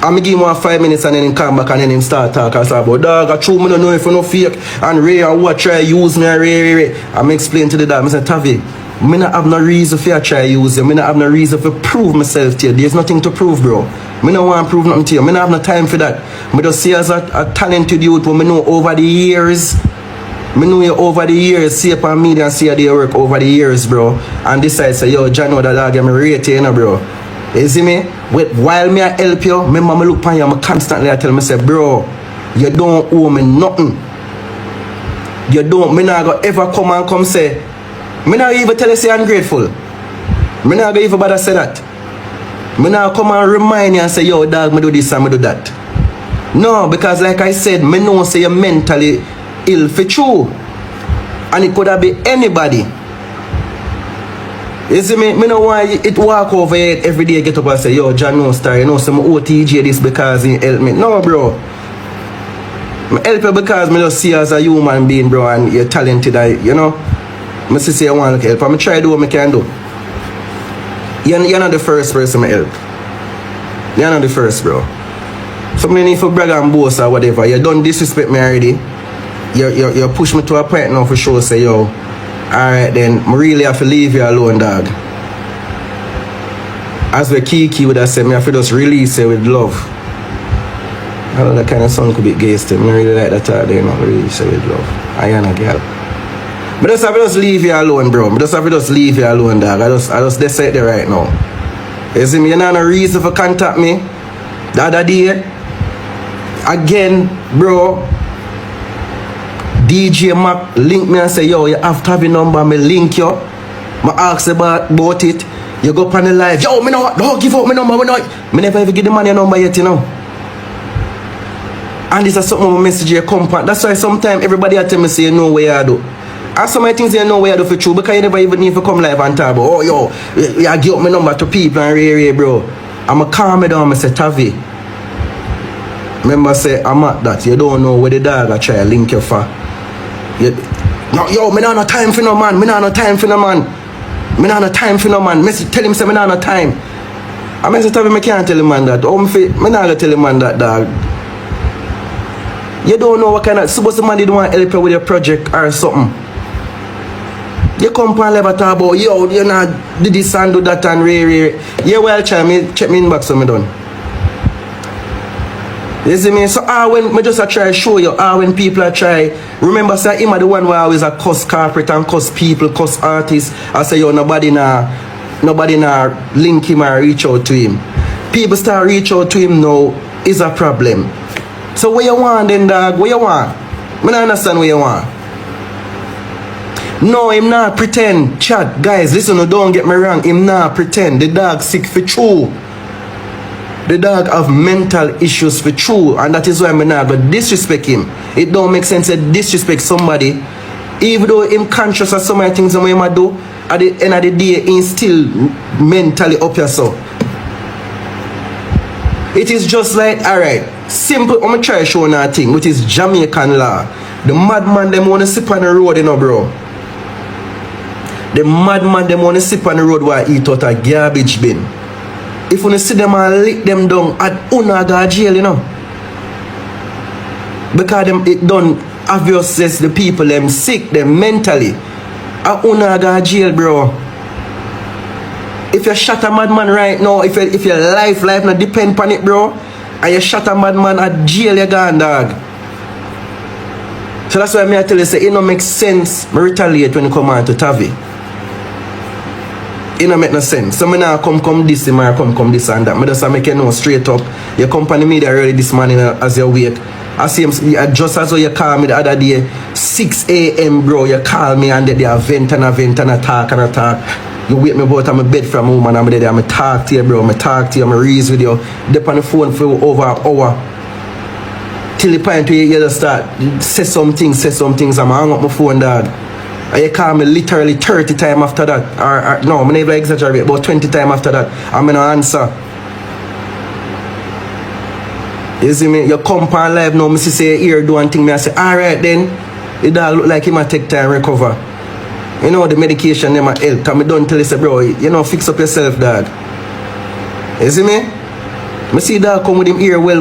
And I give him 5 minutes and then he come back and then he start talking. I say, about dog, I true, I don't know if you no fake. And Ray and what try use me and Ray. I'm explain to the dog, I said, Tavi, I don't have no reason for you to try use you. I don't have no reason for prove myself to you. There's nothing to prove, bro. I don't want to prove nothing to you. I don't have no time for that. I just see as a talented youth who I know over the years. I know you over the years, see upon media and see how they work over the years, bro. And decide say, yo, John, that dog, I'm rate you, bro. You see me? While me I help you, remember me look upon you, I constantly I tell me, say, bro, you don't owe me nothing. You don't, me not go ever come say, me not even tell you say I'm grateful. Me not go even bother say that. Me not come and remind you and say, yo, dog, me do this and me do that. No, because like I said, me know say you're mentally ill for true. And it could have been anybody. You see me? Me know why it walk over it every day get up and say, yo, John no star, you know, some OTJ this because he help me. No, bro. I help you because me just see you as a human being, bro, and you're talented, you know. I say I want to help. I'm try to do what I can do. You're not the first person I help. You're not the first, bro. Somebody need for brag and boast or whatever. You don't disrespect me already. You push me to a point now for sure. Say, yo, alright then, I really have to leave you alone, dog. As the Kiki would have said, me have to just release it with love. I know that kind of song could be gay still. I really like that thought, you know, release it with love. I am a girl. But just have to just leave you alone, bro. I just have to just leave you alone, dog. I just decide there right now. You see me, you know no reason for contact me. The other day, again, bro. DJ Mac link me and say, yo, you have to have your number, me link you. I ask about it. You go up on the live, yo, me no, don't give up my number, me never ever give the man your number yet, you know. And this is something my message you come on. That's why sometimes everybody tell me say you know what you do. And some of the things you know what you do for true because you never even need to come live and talk about, oh, yo, you give up my number to people and ray, bro. I'm a calm me down, I say, Tavi. Remember say, I'm at that. You don't know where the dog I try to link you for. No, yo, me not no time for no man. Me not no time for no man. Me not no time for no man. Tell him say me not no time. I say Tavi, me can't tell him man that. Oh, me not gonna tell him man that, dog. You don't know what kind of suppose the man didn't want to help you with your project or something. You come and never talk about yo, you not do this and do that and ray. Yeah, well, check me inbox so me done. You see me? So when me just try to show you when people are try. Remember say him are the one where always a cuss corporate and cuss people, cuss artists. I say yo nobody na link him or reach out to him. People start reach out to him now is a problem. So what you want then, dog? What you want? I don't understand what you want. No, him not pretend. Chat, guys, listen, don't get me wrong. Him not pretend. The dog sick for true. The dog have mental issues for true. And that is why I'm not going to disrespect him. It don't make sense to disrespect somebody. Even though him conscious of so many things that he do, at the end of the day, he's still mentally up yourself. It is just like, alright, simple, I'm going to try to show you a thing, which is Jamaican law. The madman, them want to sip on the road, you know, bro. The madman, them want to sip on the road while eat out a garbage bin. If you see them and lick them down at Unaga jail, you know. Because them, it done obviously the people, them sick, them mentally. At Unaga jail, bro. If you shot a madman right now, if your life not depend on it, bro, and you shot a madman at jail, you gone, dog. So that's why I tell you, say, it don't make sense me retaliate when you come on to Tavi. It don't make no sense. So me now come this, and come this and that. Me just make you know straight up. Your company media early this morning as you wake. I see him just as you call me the other day, 6 a.m. bro, you call me and they are vent and talk. You wake me about on my bed from home and I'm there, I'm talk to you, bro, I'm talk to you, I'm reason with you. Dep on the phone for over an hour. Till the point where you just start, say some things, I'm hang up my phone, dog. And you call me literally 30 times after that. Or no, I'm never exaggerate, about 20 times after that. I'm gonna answer. You see me? You come on live now, me say here do one thing, me I say, alright then. It don't look like it might take time to recover. You know the medication them might help. Cause me don't tell you say, bro, you know, fix up yourself, dog. You see me? Me see dog come with him ear well